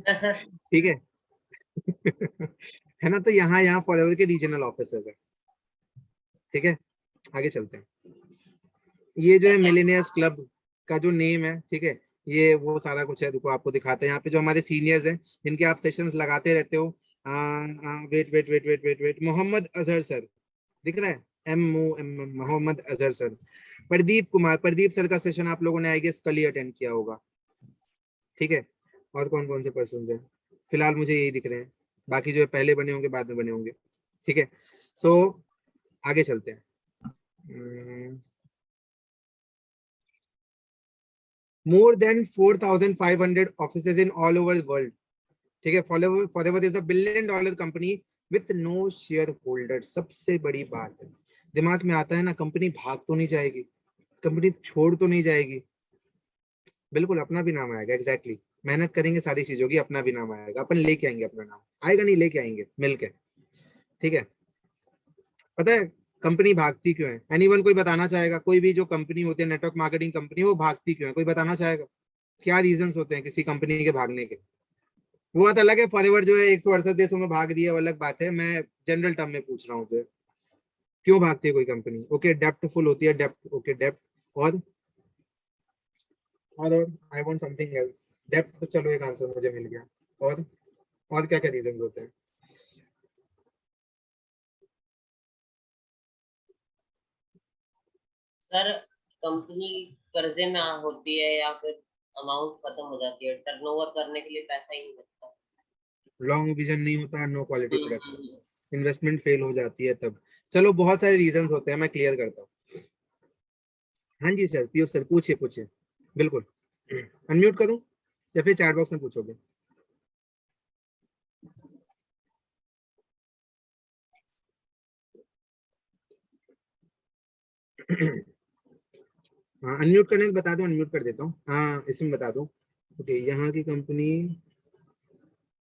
A: ठीक है। है ना, तो यहाँ फॉरएवर के रीजनल ऑफिसर्स है। ठीक है, आगे चलते हैं। ये जो है मिलेनियर्स क्लब का जो नेम है, ठीक है, ये वो सारा कुछ है, रुको आपको दिखाते हैं। यहाँ पे जो हमारे सीनियर्स हैं जिनके आप सेशंस लगाते रहते हो, wait wait wait wait wait wait, Mohammad Azhar sir दिख रहा है, मोहम्मद अजहर सर। प्रदीप कुमार, प्रदीप सर का सेशन आप लोगों ने आई गेस कल ही अटेंड किया होगा। ठीक है, और कौन कौन से पर्सन हैं, फिलहाल मुझे यही दिख रहे हैं, बाकी जो है पहले बने होंगे बाद में बने होंगे। ठीक है, सो आगे चलते हैं। More than 4,500 offices in all over the world. ठीक है, Forever is a $1 billion company with no shareholder. सबसे बड़ी बात है, दिमाग में आता है ना, कंपनी भाग तो नहीं जाएगी, कंपनी छोड़ तो नहीं जाएगी, बिल्कुल अपना भी नाम आएगा। एग्जैक्टली मेहनत करेंगे सारी चीजों की, अपना भी नाम आएगा, अपन लेके आएंगे अपना नाम, आएगा नहीं लेके आएंगे मिलके। ठीक है, पता है कंपनी भागती क्यों है? एनीवन कोई बताना चाहेगा? कोई भी जो कंपनी होती है नेटवर्क मार्केटिंग कंपनी, वो भागती क्यों है, कोई बताना चाहेगा? क्या रीजंस होते हैं किसी कंपनी के भागने के? वो बात अलग है, फॉरएवर जो है 168 देशों में भाग रही है, वो अलग बात है, मैं जनरल टर्म में पूछ रहा हूँ जो क्यों भागती है कोई कंपनी। ओके, डेप्थ फुल होती है, डेप्थ, ओके डेप्थ, और I want something else. Depth तो चलो एक आंसर मुझे मिल गया, और क्या क्या रीजन होते हैं?
B: सर कंपनी कर्जे में होती है या फिर अमाउंट खत्म हो जाती है, टर्नओवर करने के लिए पैसा ही नहीं बचता।
A: लॉन्ग विजन नहीं होता, नो क्वालिटी प्रोडक्ट्स,
B: हम्म।
A: इन्वेस्टमेंट फेल हो जाती है तब। चलो बहुत सारे रीजन होते हैं, मैं क्लियर करता हूँ। हाँ जी सर, पीयूष सर पूछिए पूछिए, बिल्कुल। अनम्यूट करूँ या फिर चैट बॉक्स में पूछोगे? हाँ, अनम्यूट करने को बता दो, अनम्यूट कर देता हूँ। हाँ, इसमें बता दो। ओके, यहाँ की कंपनी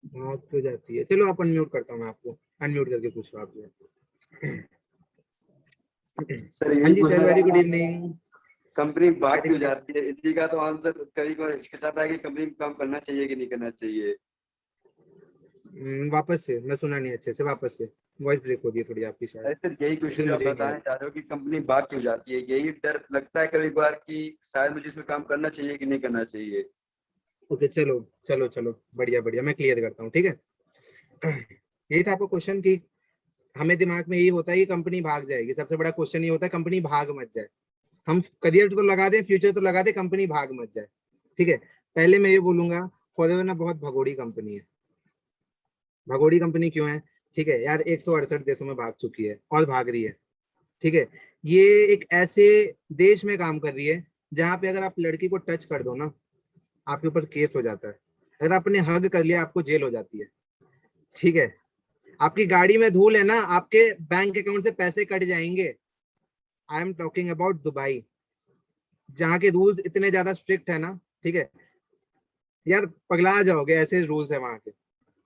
A: भाग तो जाती है, चलो आप अनम्यूट करता हूँ मैं आपको, अनम्यूट करके पूछो आप जो।
D: सर
A: हाँ
D: यही
A: जी
D: पूछना
A: सर, वेरी गुड
D: था,
A: इवनिंग।
D: कंपनी भाग
A: वेरी
D: क्यों
A: गुड।
D: जाती है, इसी का तो आंसर कभी कभार हिचकिचाता है कि कंपनी में काम करना चाहिए कि नहीं करना चाहिए।
A: वापस से, मैं सुना नहीं अच्छे से, वापस से, वॉइस ब्रेक हो रही है थोड़ी आपकी शायद,
D: अरे सर यही
A: या फिर
D: क्वेश्चन जो आप
A: मुझे ही नहीं आ
D: बताना चाह रहे हो कि कंपनी भाग क्यों जाती है, यही डर लगता है कभी कभार कि शायद मुझे इसमें काम करना चाहिए कि नहीं करना चाहिए।
A: रहा। ओके, चलो चलो चलो, बढ़िया बढ़िया, मैं क्लियर करता हूँ, ठीक है। यही था आपको क्वेश्चन कि हमें दिमाग में यही होता है कि कंपनी भाग जाएगी, सबसे बड़ा क्वेश्चन ये होता है कंपनी भाग मत जाए। हम करियर तो लगा दें, फ्यूचर तो लगा दें, कंपनी भाग मत जाए। ठीक है, पहले मैं ये बोलूंगा, फॉरएवर ना बहुत भगोड़ी कंपनी है। भगोड़ी कंपनी क्यों है? ठीक है यार, 168 देशों में भाग चुकी है और भाग रही है। ठीक है, ये एक ऐसे देश में काम कर रही है जहां पे अगर आप लड़की को टच कर दो ना, आपके ऊपर केस हो जाता है। अगर आपने हग कर लिया, आपको जेल हो जाती है। ठीक है, आपकी गाड़ी में धूल है ना, आपके बैंक अकाउंट से पैसे कट जाएंगे। I am talking about Dubai, जहाँ के रूल्स इतने ज्यादा स्ट्रिक्ट है ना। ठीक है यार, पगला जाओगे, ऐसे रूल्स है वहां के।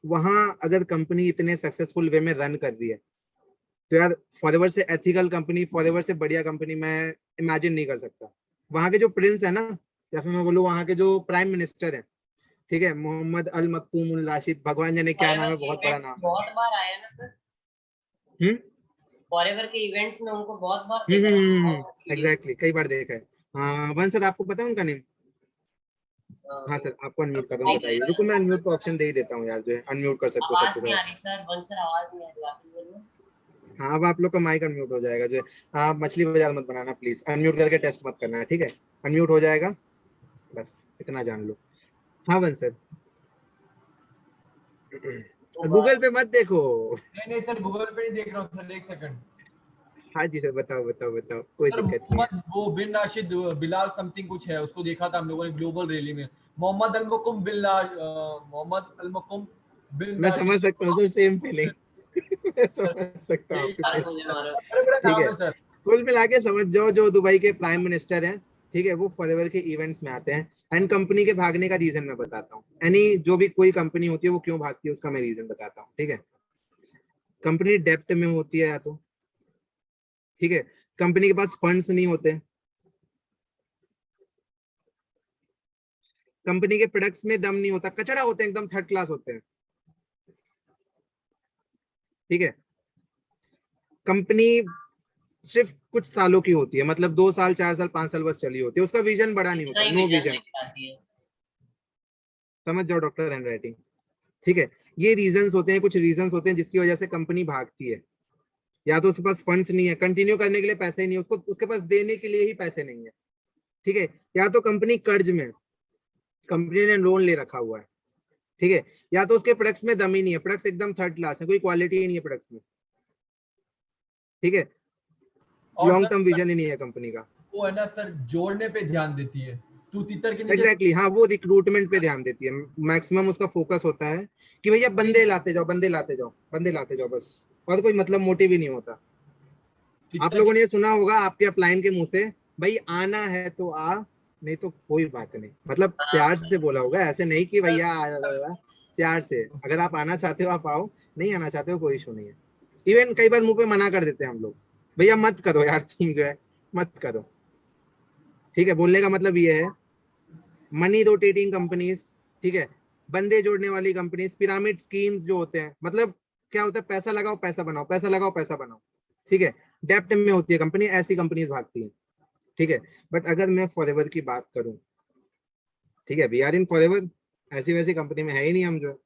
A: वहां अगर कंपनी इतने सक्सेसफुल वे में रन कर रही है, तो यार फॉरएवर से एथिकल कंपनी, फॉरएवर से बढ़िया कंपनी मैं इमेजिन नहीं कर सकता। वहां के जो प्रिंस है ना, या फिर मैं बोलूँ वहां के जो प्राइम मिनिस्टर है, ठीक है, मोहम्मद अल मकतूम उल राशिद, भगवान जाने क्या नाम
B: फॉरएवर
A: है,
B: के
A: बहुत बड़ा
B: इवेंट्स
A: नाम है।
B: बहुत बार आया ना सर,
A: हम्म
B: फॉरएवर के इवेंट्स में उनको बहुत बार देखा मैंने, बहुत सारी वीडियो।
A: एग्जैक्टली, कई बार देखा है। हाँ वन सर, आपको पता है उनका नेम? हाँ सर, आपको अनम्यूट कर रहा हूँ, बताइए, रुको मैं अनम्यूट का ऑप्शन दे ही देता हूँ यार, जो है अनम्यूट कर सकते हो
B: आवाज
A: सबके
B: नहीं
A: सब।
B: आ रही सर, वन सर आवाज नहीं आ रही, वापस बोलिए।
A: हाँ, अब आप लोग का माइक अनम्यूट हो जाएगा जो है। हाँ, मछली बाजार मत बनाना प्लीज, अनम्यूट करके टेस्ट मत करना है, ठीक है, अनम्यूट हो जाएगा, बस इतना जान लो। हाँ वन सर।
B: तो
A: गूगल पे मत देखो।
C: नहीं नहीं सर, गूगल पे नहीं देख रहा हूँ सर, एक सेकंड।
A: हाँ जी सर, बताओ बताओ बताओ, कोई
C: सर
A: दिक्कत नहीं है।
C: मोहम्मद वो बिन राशिद बिलाल समथिंग कुछ है, उसको देखा था हम लोगों ने ग्लोबल रैली में। मोहम्मद अलमकुम मोहम्मद अलमकुम बिन
A: मैं समझ
C: राशिद।
A: सकता हूँ सर, सेम फीलिंग। मैं समझ सकता हूँ
B: यही
A: आपकी
B: सारे
A: फीलिंग।
B: मुझे मारो।
C: बड़े बड़े
A: ठीक
C: नाम
A: है,
C: है सर।
A: कुल मिला के समझ जाओ, जो दुबई के प्राइम मिनिस्टर हैं, ठीक है, वो फॉरएवर के इवेंट्स में आते हैं। एंड कंपनी के भागने का रीजन मैं बताता हूँ, यानी जो भी कोई कंपनी होती है वो क्यों भागती है, उसका मैं रीजन बताता हूँ। ठीक है, कंपनी डेप्ट में होती है या तो, ठीक है, कंपनी के पास फंड्स नहीं होते, कंपनी के प्रोडक्ट्स में दम नहीं होता, कचड़ा होते हैं, एकदम थर्ड क्लास होते हैं। ठीक है, कंपनी सिर्फ कुछ सालों की होती है, मतलब 2 साल 4 साल 5 साल बस चली होती है, उसका विजन बड़ा नहीं होता, नो विजन। समझ जाओ डॉक्टर हैंडराइटिंग। ठीक है, ये रीजंस होते हैं, कुछ रीजंस होते हैं जिसकी वजह से कंपनी भागती है। या तो उसके पास फंड्स नहीं है, कंटिन्यू करने के लिए पैसे नहीं है उसको, उसके पास देने के लिए ही पैसे नहीं है। ठीक है, या तो कंपनी कर्ज में, कंपनी ने लोन ले रखा हुआ है। ठीक है, या तो उसके प्रोडक्ट्स में दम ही नहीं है, प्रोडक्ट्स एकदम थर्ड क्लास है, कोई क्वालिटी ही नहीं है प्रोडक्ट्स में। ठीक है, लॉन्ग टर्म विजन ही नहीं है कंपनी का।
C: वो है ना सर, जोड़ने पे ध्यान देती है, तू तीतर के नीचे।
A: एग्जैक्टली, हाँ, वो रिक्रूटमेंट पे ध्यान देती है, मैक्सिमम उसका फोकस होता है कि भैया बंदे लाते जाओ, बंदे लाते जाओ, बंदे लाते जाओ बस, और कोई मतलब मोटिव ही नहीं होता। आप लोगों ने ये सुना होगा आपके अपलाइन के मुंह से, भाई आना है तो आ, नहीं तो कोई बात नहीं, मतलब प्यार से बोला होगा, ऐसे नहीं कि भैया प्यार से, अगर आप आना चाहते हो आप आओ, नहीं आना चाहते हो कोई इशू नहीं है। इवन कई बार मुंह पे मना कर देते हैं हम लोग, भैया मत करो यार, तुम जो है मत करो। ठीक है, बोलने का मतलब ये है, मनी रोटेटिंग कंपनीज, ठीक है, बंदे जोड़ने वाली कंपनीज, पिरामिड स्कीम्स जो होते हैं, मतलब क्या होता है, पैसा लगाओ पैसा बनाओ, पैसा लगाओ पैसा बनाओ। ठीक है, डेप्ट में होती है कंपनी, ऐसी कंपनीज भागती हैं। ठीक है, बट अगर मैं फॉरएवर की बात करूं, ठीक है, वी आर इन फॉरएवर, ऐसी वैसी कंपनी में है ही नहीं हम जो।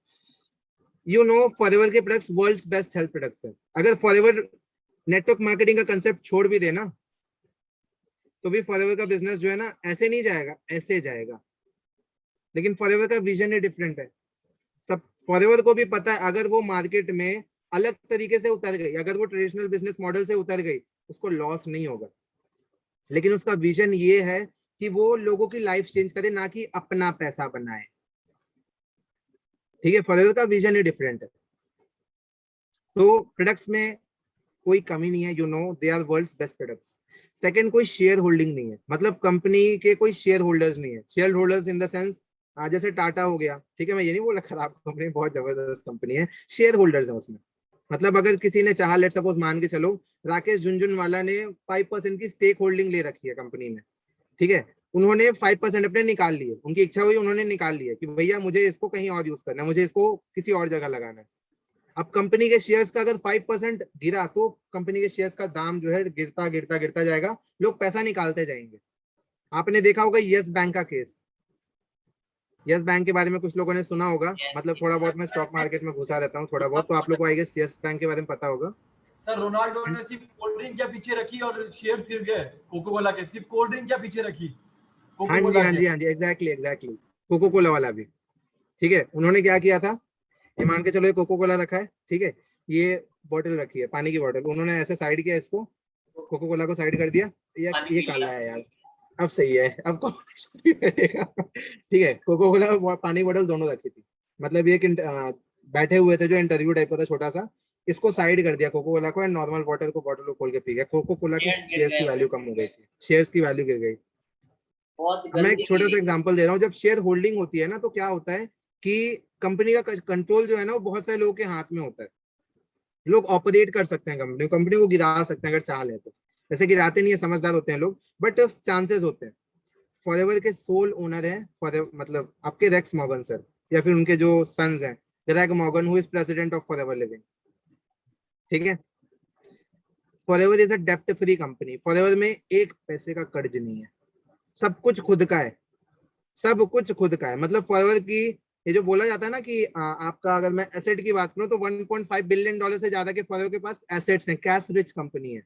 A: यू नो फॉरएवर के products world's best health products है। अगर फॉरएवर नेटवर्क मार्केटिंग का कंसेप्ट छोड़ भी देना तो भी फॉरएवर का बिजनेस जो है ना ऐसे नहीं जाएगा, ऐसे जाएगा। लेकिन फॉरएवर का विजन ही डिफरेंट है। सब फॉरएवर को भी पता है, अगर वो मार्केट में अलग तरीके से उतर गई, अगर वो ट्रेडिशनल बिजनेस मॉडल से उतर गई, उसको लॉस नहीं होगा। लेकिन उसका विजन ये है कि वो लोगों की लाइफ चेंज करे, ना कि अपना पैसा बनाए। ठीक है, फॉरएवर का विजन ही डिफरेंट है। तो प्रोडक्ट्स में कोई कमी नहीं है, you know they are world's best products. Second, कोई शेयर होल्डिंग नहीं है, मतलब कंपनी के कोई शेयर होल्डर्स नहीं है। Share holders in the sense जैसे टाटा हो गया, ठीक है, मैं ये नहीं बोला खराब कंपनी, बहुत जबरदस्त कंपनी है, शेयर होल्डर्स है उसमें। मतलब अगर किसी ने चाहा, लेट सपोज मान के चलो राकेश झुनझुनवाला ने 5% की स्टेक होल्डिंग ले रखी है कंपनी में। ठीक है, उन्होंने 5% अपने निकाल लिए, उनकी इच्छा हुई उन्होंने निकाल लिया कि भैया मुझे इसको कहीं और यूज करना है, मुझे इसको किसी और जगह लगाना है। अब कंपनी के शेयर्स का अगर 5% गिरा तो कंपनी के शेयर्स का दाम जो है गिरता गिरता गिरता जाएगा, लोग पैसा निकालते जाएंगे। आपने देखा होगा यस बैंक का केस, यस बैंक के बारे में कुछ लोगों ने सुना होगा, मतलब थोड़ा बहुत मैं स्टॉक मार्केट में घुसा रहता हूँ थोड़ा बहुत, तो आप लोग को आई गेस यस बैंक के बारे में पता होगा।
C: सर रोनाल्डो ने सिर्फ कोल्ड ड्रिंक क्या पीछे रखी और शेयर सिर्फ गए कोको कोला के, सिर्फ कोल्ड ड्रिंक क्या पीछे रखी
A: हाँ
C: कोको
A: जी
C: कोला
A: हाँ
C: के।
A: जी हाँ जी, एग्जैक्टली एग्जैक्टली, कोको कोला वाला भी। ठीक है, उन्होंने क्या किया था, ये मान के चलो ये कोको कोला रखा है, ठीक है, ये बॉटल रखी है पानी की बॉटल, उन्होंने ऐसे साइड किया इसको, कोको कोला को साइड कर दिया, ये काला है यार, अब सही है, अब कॉम्बिनेशन भी बैठेगा। ठीक है, कोको कोला पानी बॉटल दोनों रखी थी, मतलब ये बैठे हुए थे जो इंटरव्यू टाइप का था छोटा सा, इसको साइड कर दिया कोको कोला को, एंड नॉर्मल वाटर को बॉटल को खोल के पी गया। कोको कोला की शेयर्स की वैल्यू कम हो गई थी, शेयर्स की वैल्यू गिर गई।
B: बहुत
A: अब मैं एक
B: गंदी
A: छोटा सा
B: गिरी।
A: एग्जांपल दे रहा हूँ, जब शेयर होल्डिंग होती है ना तो क्या होता है कि कंपनी का कंट्रोल जो है ना वो बहुत सारे लोगों के हाथ में होता है। लोग ऑपरेट कर सकते हैं कंपनी, कंपनी को गिरा सकते हैं अगर चाह ले तो, जैसे गिराते नहीं है, समझदार होते हैं लोग, बट चांसेस होते हैं। फॉरएवर के सोल ओनर है फॉरएवर, मतलब आपके रेक्स मॉर्गन सर, या फिर उनके जो सन्स हैं, Greg Morgan who is president of Forever living. ठीक है, फॉरएवर इज अ डेप्ट फ्री कंपनी, फॉरएवर में एक पैसे का कर्ज नहीं है, सब कुछ खुद का है, सब कुछ खुद का है। मतलब फॉरएवर की ये जो बोला जाता है ना कि आपका, अगर मैं एसेट की बात करूं तो 1.5 बिलियन डॉलर से ज्यादा के फॉरएवर के पास एसेट्स हैं, कैश रिच कंपनी है,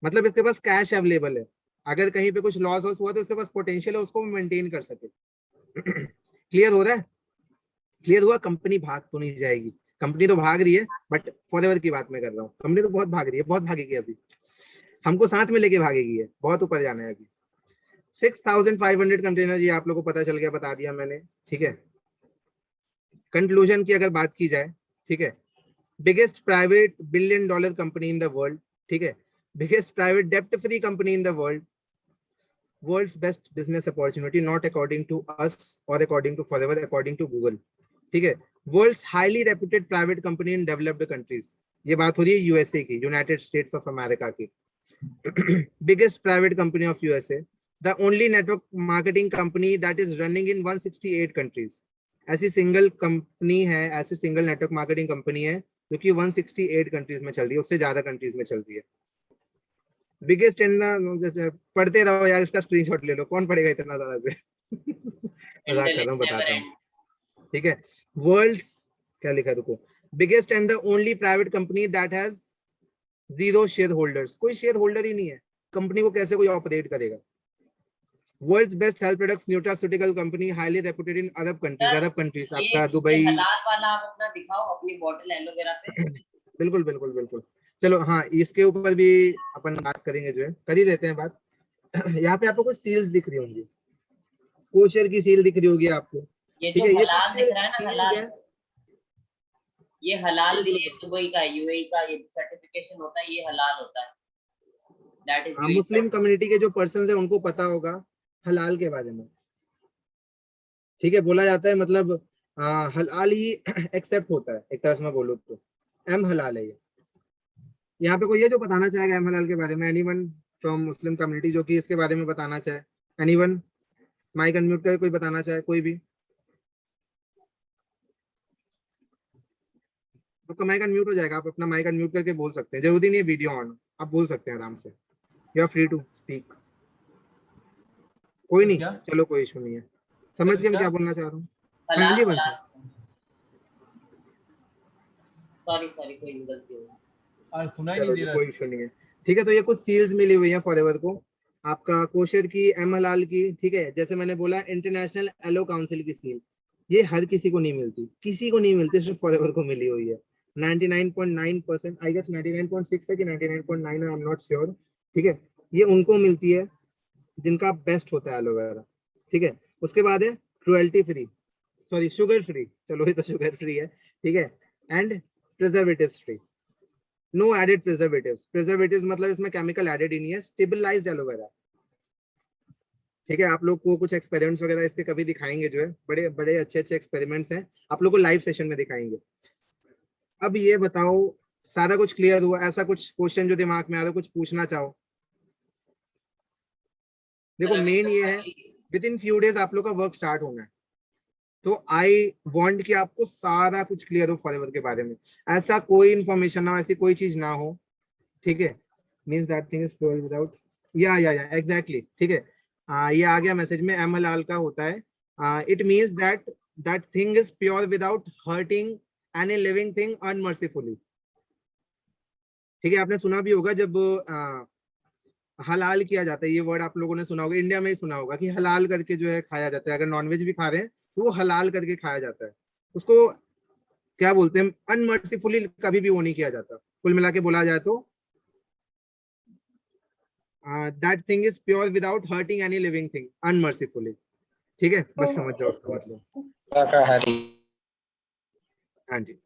A: मतलब इसके पास कैश अवेलेबल है, अगर कहीं पे कुछ लॉस हुआ तो इसके पास पोटेंशियल है उसको मेंटेन कर सके। क्लियर हो रहा है, क्लियर हुआ, कंपनी भाग तो नहीं जाएगी, कंपनी तो भाग रही है, बट फॉरएवर की बात मैं कर रहा हूँ, कंपनी तो बहुत भाग रही है, बहुत भागेगी अभी, हमको साथ में लेके भागेगी है, बहुत ऊपर जाना है अभी। 6,500 कंटेनर, ये आप लोगों को पता चल गया, बता दिया मैंने। ठीक है, कंक्लूजन की अगर बात की जाए, ठीक है, biggest private billion dollar company in the world, ठीक है, बिगेस्ट प्राइवेट डेप्ट free company in the world, world's best business opportunity not according to us or according to Forever, according to Google. ठीक है, world's highly reputed private company in developed countries, ये बात हो रही है यूएसए की, United States of America की। Biggest private company of USA, the only network marketing company that is running in 168 countries. ऐसी सिंगल कंपनी है, ऐसी सिंगल नेटवर्क मार्केटिंग कंपनी है जो कि 168 कंट्रीज में चल रही है, उससे ज्यादा कंट्रीज में चल रही है। बिगेस्ट इन, पढ़ते रहो यार, इसका स्क्रीनशॉट ले लो, कौन पढ़ेगा इतना ज्यादा से। मजाक कर रहा हूँ, बताता हूँ, ठीक है। वर्ल्ड्स क्या लिखा है देखो, biggest and the only private company that has 0 share holders. कोई शेयर होल्डर ही नहीं है, कंपनी को कैसे कोई ऑपरेट करेगा। World's best health products nutraceutical company highly reputed in Arab countries. Arab countries आपका दुबई।
B: हलाल वाला आप अपना दिखाओ अपनी बॉटल एलोवेरा पे।
A: बिल्कुल बिल्कुल बिल्कुल, चलो हाँ, इसके ऊपर भी अपन बात करेंगे, जो है कर ही देते हैं बात। यहाँ पे आपको कुछ सील्स दिख रही होंगी, कोशर की सील दिख रही होगी आपको,
B: ये
A: ठीक
B: जो
A: है। ये
B: हलाल दिख रहा है ना,
A: सील्स
B: हलाल,
A: है,
B: ये हलाल के लिए दुबई का, यूएई का ये सर्टिफिकेशन होता है, ये हलाल होता है। दैट इज
A: मुस्लिम कम्युनिटी के जो पर्सन है उनको पता होगा हलाल के बारे में, ठीक है। बोला जाता है मतलब हलाल ही एक्सेप्ट होता है एक तरह से मैं बोलूँ तो, एम हलाल है ये। यहाँ पे कोई है जो बताना चाहेगा एम हलाल के बारे में? एनीवन फ्रॉम मुस्लिम कम्युनिटी जो कि इसके बारे में बताना चाहे? एनीवन माइक अनम्यूट करके कोई बताना चाहे, कोई भी? आपका माइक अनम्यूट हो जाएगा, आप अपना माइक अनम्यूट करके बोल सकते हैं, जरूरी नहीं है वीडियो ऑन, आप बोल सकते हैं आराम से, you are free to speak. कोई नहीं,
C: क्या?
A: चलो कोई इशू नहीं है, समझ के मैं क्या बोलना चाह रहा हूँ। हाँ जी बंसल,
B: सॉरी सॉरी, कोई गलती हो गई।
C: सुना ही नहीं
A: चलो
C: दे
A: जी
C: रहा
A: कोई इशू नहीं है, ठीक है। तो ये कुछ सील्स मिली हुई है फॉरएवर को, आपका कोशर की, एम हलाल की, ठीक है। जैसे मैंने बोला इंटरनेशनल एलो काउंसिल की सील, ये हर किसी को नहीं मिलती, किसी को नहीं मिलती, सिर्फ फॉरएवर को मिली हुई है। 99.9%, आई गेस 99.6 है कि 99.9 है, आई एम नॉट श्योर, ठीक है। ये उनको मिलती है जिनका बेस्ट होता है एलोवेरा, ठीक है। उसके बाद है cruelty free, sorry sugar free, चलो ये तो शुगर फ्री है, ठीक है। And preservatives free, no added preservatives. Preservatives मतलब इसमें केमिकल एडेड ही नहीं है, स्टेबलाइज्ड एलोवेरा, ठीक है। आप लोग को कुछ एक्सपेरिमेंट्स वगैरह इसके कभी दिखाएंगे, जो है बड़े बड़े अच्छे अच्छे एक्सपेरिमेंट्स हैं, आप लोग को लाइव सेशन में दिखाएंगे। अब ये बताओ, सारा कुछ क्लियर हुआ? ऐसा कुछ क्वेश्चन जो दिमाग में आ रहा है, कुछ पूछना चाहो? देखो मेन ये है, विद इन फ्यू डेज आप लोग का वर्क स्टार्ट होना है, तो आई वांट कि आपको सारा कुछ क्लियर हो फॉरएवर के बारे में, ऐसा कोई इन्फॉर्मेशन ना हो, ऐसी कोई चीज ना हो, ठीक है। Means that thing is pure without, या एग्जैक्टली, ठीक है। ये आ गया मैसेज में, एम हलाल का होता है, it means that that thing is pure without hurting any living thing unmercifully, ठीक है। आपने सुना भी होगा जब हलाल किया जाता है, ये वर्ड आप लोगों ने सुना होगा, इंडिया में ही सुना होगा कि हलाल करके जो है खाया जाता है, अगर नॉनवेज भी खा रहे हैं तो वो हलाल करके खाया जाता है, उसको क्या बोलते हैं, अनमर्सीफुली कभी भी वो नहीं किया जाता। कुल मिला के बोला जाए तो that thing is pure without hurting any living thing unmercifully, ठीक है। बस समझ जाओ उसका मतलब,
E: शाकाहारी।
A: हाँ जी।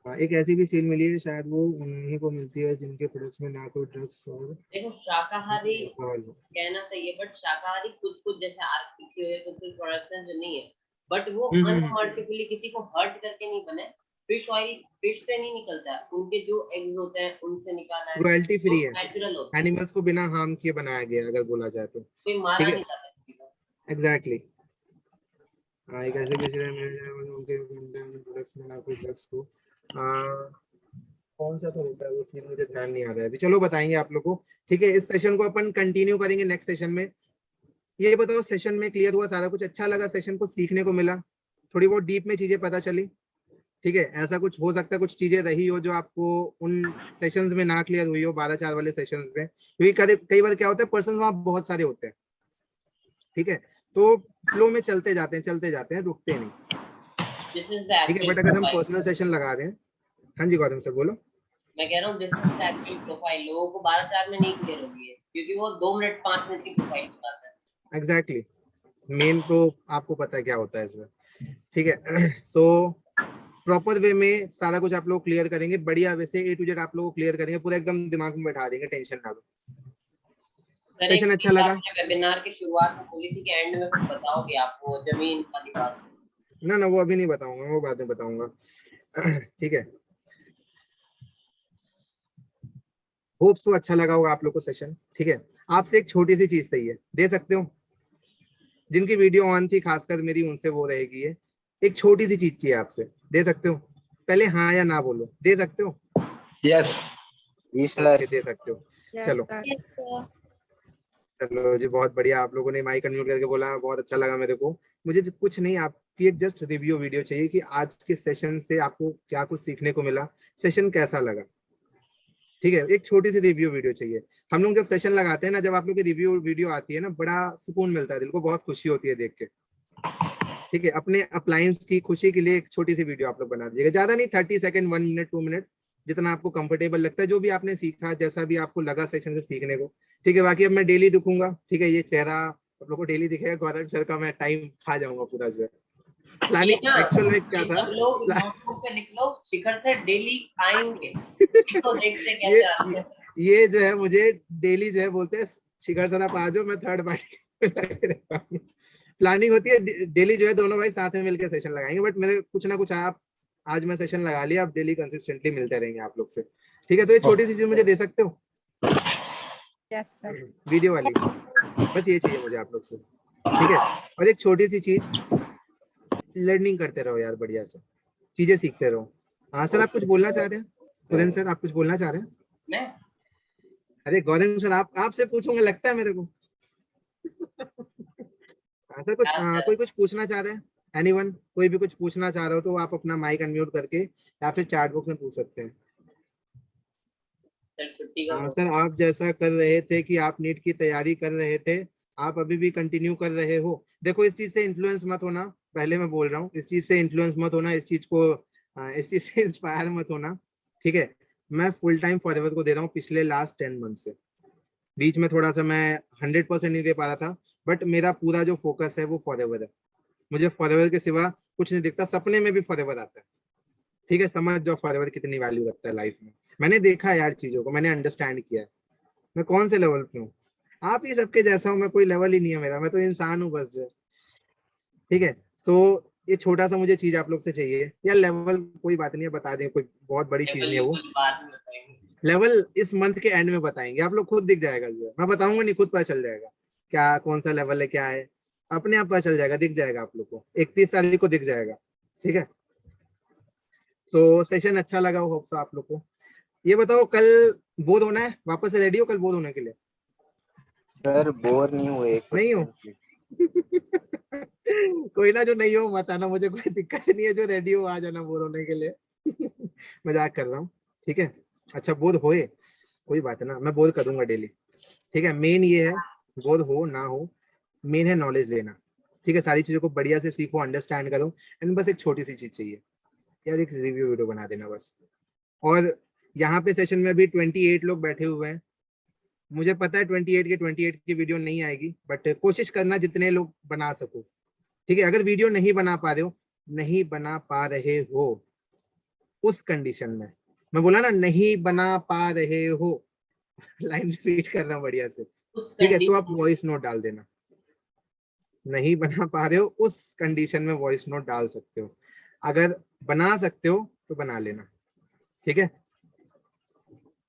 A: एक ऐसी भी सील मिली है, शायद वो उन्हीं को मिलती है जिनके प्रोडक्ट्स में ना कोई ड्रग्स और
B: देखो शाकाहारी
A: अल्कोहल हो।
B: कहना सही है, बट शाकाहारी कुछ कुछ जैसे आरपीसी हुए, कुछ कुछ प्रोडक्ट्स हैं जो नहीं है, बट वो अनमर्सीफुली किसी को हर्ट करके नहीं बने। फिश ऑयल फिश से नहीं निकलता है, उनके जो एग्स होते हैं उनसे निकाला है,
A: क्रुएल्टी फ्री है,
B: नेचुरल होता है,
A: एनिमल्स को बिना हार्म किए बनाया गया अगर बोला जाए तो,
B: कोई मारा
A: ठीक है।
B: नहीं जाता किसी को।
A: एग्जैक्टली, एक ऐसे भी उनके प्रोडक्ट्स में ना कोई ड्रग्स हो, कौन सा तो होता है वो सीन, मुझे ध्यान नहीं आ रहा है अभी, चलो बताएंगे आप लोग को, ठीक है। इस सेशन को अपन कंटिन्यू करेंगे नेक्स्ट सेशन में। ये बताओ सेशन में क्लियर हुआ सारा कुछ? अच्छा लगा सेशन को, सीखने को मिला, थोड़ी बहुत डीप में चीजें पता चली, ठीक है। ऐसा कुछ हो सकता है कुछ चीजें रही हो जो आपको उन सेशंस में ना क्लियर हुई हो, 12-4 वाले सेशंस में, क्योंकि कई बार क्या होता है पर्सन वहाँ बहुत सारे होते हैं, ठीक है। तो फ्लो में चलते जाते हैं, रुकते नहीं,
B: दिस इज द
A: ठीक है।
B: एक्चुअल
A: बट अगर हम
B: प्रोफाइल।
A: पर्सनल सेशन लगा रहे हैं, हाँ जी गौतम सर बोलो।
B: मैं कह रहा हूँ this is the actual profile, लोगों को 12-4 में नहीं क्लियर होगी है, क्योंकि वो 2 मिनट 5 मिनट की प्रोफाइल बताता है।
A: एग्जैक्टली, मेन तो आपको पता है क्या होता है इसमें, ठीक है। सो प्रॉपर वे में सारा कुछ आप लोग क्लियर करेंगे, बढ़िया वैसे ए टू जेड आप लोग क्लियर करेंगे, पूरा एकदम दिमाग में बैठा देंगे, टेंशन ना लो।
B: सर एक
A: सेशन अच्छा
B: चीज
A: लगा?
B: आपने वेबिनार की शुरुआत में बोली थी कि एंड में कुछ बताओगे आप, वो जमीन वाली बात।
A: ना वो अभी नहीं बताऊंगा, वो बाद में बताऊंगा, ठीक है। होप सो अच्छा लगा होगा आप लोग को सेशन, ठीक है। आपसे एक छोटी सी चीज चाहिए, दे सकते हो? जिनकी वीडियो ऑन थी खासकर मेरी, उनसे वो रहेगी ये। एक छोटी सी चीज चाहिए आपसे, दे सकते हो? पहले हाँ या ना बोलो, दे सकते हो?
C: यस
E: जी सर।
A: ओके, दे सकते हो। चलो चलो जी, बहुत बढ़िया। आप लोगों ने माइक अनम्यूट करके बोला, बहुत अच्छा लगा मेरे को। मुझे कुछ नहीं, आपकी एक जस्ट रिव्यू वीडियो चाहिए कि आज के सेशन से आपको क्या कुछ सीखने को मिला, सेशन कैसा लगा। ठीक है, एक छोटी सी रिव्यू वीडियो चाहिए। हम लोग जब सेशन लगाते हैं ना, जब आप लोग की रिव्यू वीडियो आती है ना, बड़ा सुकून मिलता है, दिल को बहुत खुशी होती है देख के। ठीक है, अपने अप्लायंस की खुशी के लिए एक छोटी सी वीडियो आप लोग बना दीजिएगा, ज्यादा नहीं, 30 सेकंड, 1 मिनट, 2 मिनट, जितना आपको कंफर्टेबल लगता है, जो भी आपने सीखा, जैसा भी आपको लगा सेशन से सीखने को। ठीक है, बाकी अब मैं डेली दिखूंगा। ठीक है, ये चेहरा आप लोग को डेली दिखेगा गौरव सर का, मैं टाइम खा जाऊंगा पूरा जो है।
B: ये
A: प्लानिंग
B: ना,
A: एक्चुअल में क्या
B: ये
A: था,
B: सब लोग नोटबुक पे लिख लो, शिखर से डेली आएंगे तो देखते
A: ये
B: कैसे आते हैं।
A: ये जो है मुझे डेली जो है बोलते हैं, शिखर सर आप आ जाओ, मैं थर्ड पार्टी पे लगे रहता हूँ। प्लानिंग होती है डेली जो है, दोनों भाई साथ में मिलकर सेशन लगाएंगे, बट मेरे कुछ ना कुछ आप, आज मैं सेशन लगा लिया, आप डेली कंसिस्टेंटली मिलते रहेंगे आप लोग से। ठीक है, तो ये छोटी सी चीज मुझे दे सकते हो?
F: Yes sir.
A: वीडियो वाली, बस ये चाहिए मुझे आप लोग से। ठीक है, और एक छोटी सी चीज, लर्निंग करते रहो यार, बढ़िया से चीजें सीखते रहो। हाँ सर, आप कुछ बोलना चाह रहे हैं? सुरेंद्र सर, आप कुछ बोलना चाह रहे हैं?
B: मैं
A: अरे गौतम सर, आप आपसे पूछूंगा लगता है मेरे को। हाँ सर, कोई कुछ पूछना चाह रहे हैं? एनीवन, कोई भी कुछ पूछना चाह रहे हो तो आप अपना माइक अनम्यूट करके या फिर चैट बॉक्स में पूछ सकते हैं।
B: सर छुट्टी का
A: हाँ सर, आप जैसा कर रहे थे कि आप नीट की तैयारी कर रहे थे, आप अभी भी कंटिन्यू कर रहे हो। देखो, इस चीज से इन्फ्लुएंस मत होना, पहले मैं बोल रहा हूँ, इस चीज से इन्फ्लुएंस मत होना, इस चीज को इस चीज से इंस्पायर मत होना। ठीक है, मैं फुल टाइम फॉरएवर को दे रहा हूँ पिछले लास्ट 10 मंथ से। बीच में थोड़ा सा मैं 100% नहीं दे पा रहा था, बट मेरा पूरा जो फोकस है वो फॉरएवर है। मुझे फॉरएवर के सिवा कुछ नहीं दिखता, सपने में भी फॉरएवर आता है। ठीक है, समझ जाओ फॉरएवर कितनी वैल्यू रखता है लाइफ में। मैंने देखा है यार चीजों को, मैंने अंडरस्टैंड किया है। मैं कौन से लेवल पे हूँ, आप ही सबके जैसा हूँ मैं, कोई लेवल ही नहीं है मेरा, मैं तो इंसान हूँ बस जो है। ठीक है, तो ये छोटा सा मुझे चीज आप लोग से चाहिए, या लेवल कोई बात नहीं है, बता दें, कोई बहुत बड़ी चीज नहीं है वो।
B: कुछ बाद में बताएंगे।
A: लेवल इस मंथ के एंड में बताएंगे, आप लोग खुद दिख जाएगा जो है, मैं बताऊंगा नहीं, खुद पता चल जाएगा क्या कौन सा लेवल है क्या है, अपने आप पता चल जाएगा, दिख जाएगा आप लोग को, 31 तारीख को दिख जाएगा। ठीक है, तो सेशन अच्छा लगा हो होप सो आप लोग को। ये बताओ, कल बोर होना है? वापस से रेडी हो कल बोर होने के लिए?
E: सर बोर नहीं हुए
A: नहीं हो? कोई ना, जो नहीं हो मत आना, मुझे कोई दिक्कत नहीं है, जो रेडी हो आ जाना बोर होने के लिए। मजाक कर रहा हूँ। ठीक है, अच्छा बोर होए कोई बात है ना, मैं बोर करूंगा डेली। ठीक है, मेन ये है, बोर हो ना हो, मेन है नॉलेज लेना। ठीक है, सारी चीजों को बढ़िया से सीखो, अंडरस्टैंड करो, एंड बस एक छोटी सी चीज चाहिए यार, एक रिव्यू वीडियो बना देना बस। और यहाँ पे सेशन में भी 28 लोग बैठे हुए हैं, मुझे पता है 28 की वीडियो नहीं आएगी, बट कोशिश करना जितने लोग बना सको। ठीक है, अगर वीडियो नहीं बना पा रहे हो, नहीं बना पा रहे हो उस कंडीशन में, मैं बोला ना नहीं बना पा रहे हो, लाइन रिपीट करना बढ़िया से।
B: उस
A: ठीक है, तो आप
B: कंडीशन
A: वॉइस नोट डाल देना, नहीं बना पा रहे हो उस कंडीशन में वॉइस नोट डाल सकते हो, अगर बना सकते हो तो बना लेना। ठीक है,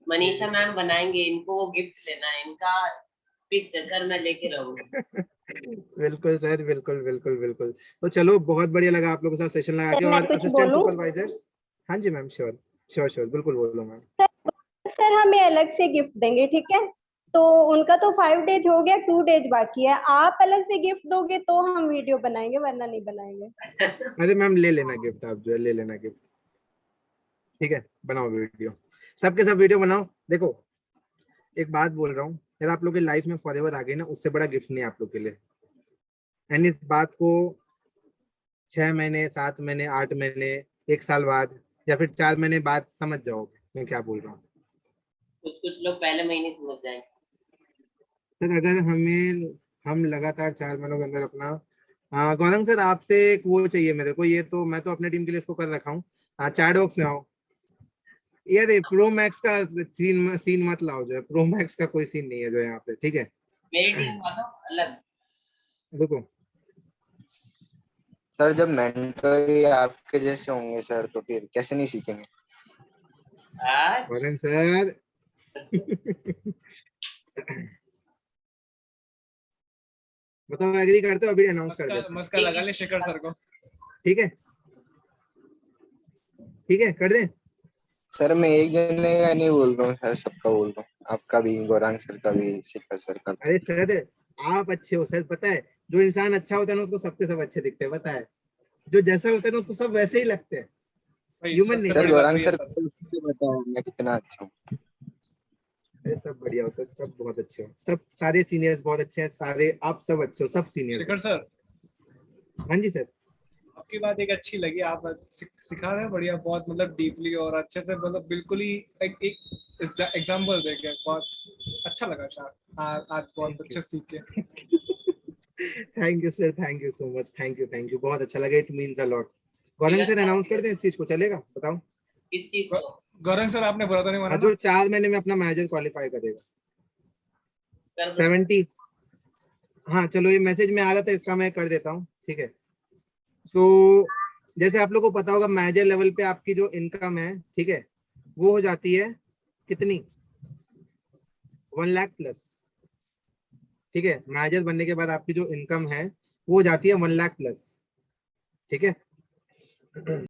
B: मनीषा मैम बनाएंगे, इनको वो गिफ्ट लेना है, इनका फिक्स है सर, मैं लेके रहूंगा।
A: बिल्कुल सर, बिल्कुल बिल्कुल बिल्कुल। तो चलो, बहुत बढ़िया लगा आप लोगों के साथ सेशन लगा के।
F: मैं
A: और
F: कुछ
A: असिस्टेंट
F: बोलूं?
A: सुपरवाइजर्स, हाँ जी मैम, श्योर श्योर श्योर, बिल्कुल बोलो मैम।
F: सर हमें अलग से गिफ्ट देंगे, ठीक है? तो उनका तो 5 डेज हो गया, 2 डेज बाकी है। आप अलग से गिफ्ट दोगे तो हम वीडियो बनाएंगे, वरना नहीं बनाएंगे।
A: अरे मैम, ले लेना गिफ्ट, आप जो है ले लेना गिफ्ट। ठीक है, बनाओ वीडियो, सबके सब वीडियो बनाओ। देखो, एक बात बोल रहा हूँ यार, आप लोग की लाइफ में फॉरएवर आ गई ना, उससे बड़ा गिफ्ट नहीं है आप लोग के लिए। एंड इस बात को 6 महीने, 7 महीने, 8 महीने, 1 साल बाद, या फिर 4 महीने बाद समझ जाओगे मैं क्या बोल रहा हूँ।
B: कुछ कुछ लोग पहले महीने समझ जाएंगे।
A: सर अगर हम लगातार 4 महीनों के अंदर अपना, हाँ गौरव सर, आपसे एक वो चाहिए मेरे को, ये तो मैं तो अपने टीम के लिए इसको कर रखा हूँ। हाँ, चैट बॉक्स में आओ यार, ये प्रो मैक्स का सीन सीन मत लाओ, जो है प्रो मैक्स का कोई सीन नहीं है जो है यहाँ पे। ठीक है,
B: मेरी टीम वालों अलग।
A: रुको,
E: सर जब मेंटर ही आपके जैसे होंगे सर तो फिर कैसे नहीं सीखेंगे?
B: आज
A: गौरव सर बताओ एग्री करते हो? अभी अनाउंस कर देते हैं।
G: मस्का लगा ले शेखर सर को।
A: ठीक है, ठीक है, कर दें।
E: सर मैं एक जने का नहीं बोल रहा हूँ सर, सबका बोल रहा हूँ, आपका भी, गौरांग सर का भी, शेखर सर का भी।
A: अरे सर आप अच्छे हो सर, पता है जो इंसान अच्छा होता है ना उसको सबके सब अच्छे दिखते हैं, पता है जो जैसा होता है ना उसको सब वैसे ही लगते हैं।
G: भाई,
A: Human
G: सबसे
A: nature।
E: सर
G: बड़ी बात
E: गौरांग
G: वही है
E: सर
G: सर।
E: को से बताया मैं कितना अच्छा हूँ।
A: अरे सब बढ़िया हो सर, सब बहुत अच्छे हो, सब सारे सीनियर्स बहुत अच्छे हैं, सारे आप सब अच्छे हो, सब सीनियर्स।
G: शेखर सर,
A: हाँ जी सर।
G: आपकी बात एक अच्छी लगी, आप सिखा रहे हैं बढ़िया, बहुत मतलब डीपली और अच्छे से, मतलब बिल्कुल ही एक एग्जांपल देके बहुत अच्छा लगा सर। आज बहुत अच्छे सीख के।
A: Thank you sir, thank you so much, thank you, बहुत अच्छा लगा, it means a lot. Gaurang sir announce कर दें इस चीज को, चलेगा? बताओ।
B: किस चीज को?
G: गौरंग सर आपने बुरा तो नहीं माना
A: हाँ,
G: ना?
A: जो 4 महीने में अपना मैनेजर क्वालिफाई करेगा।
B: कर दो।
A: 70। हाँ चलो, ये मैसेज में आ रहा था, इसका मैं कर देता हूँ, ठीक है। सो जैसे आप लोगों को पता होगा मैनेजर लेवल पे आपकी जो इनकम है, ठीक है, वो हो जाती है कितनी? 1 लाख प्लस। ठीक है, मैनेजर बनने के बाद आपकी जो इनकम है वो हो जाती है 1 लाख प्लस। ठीक है।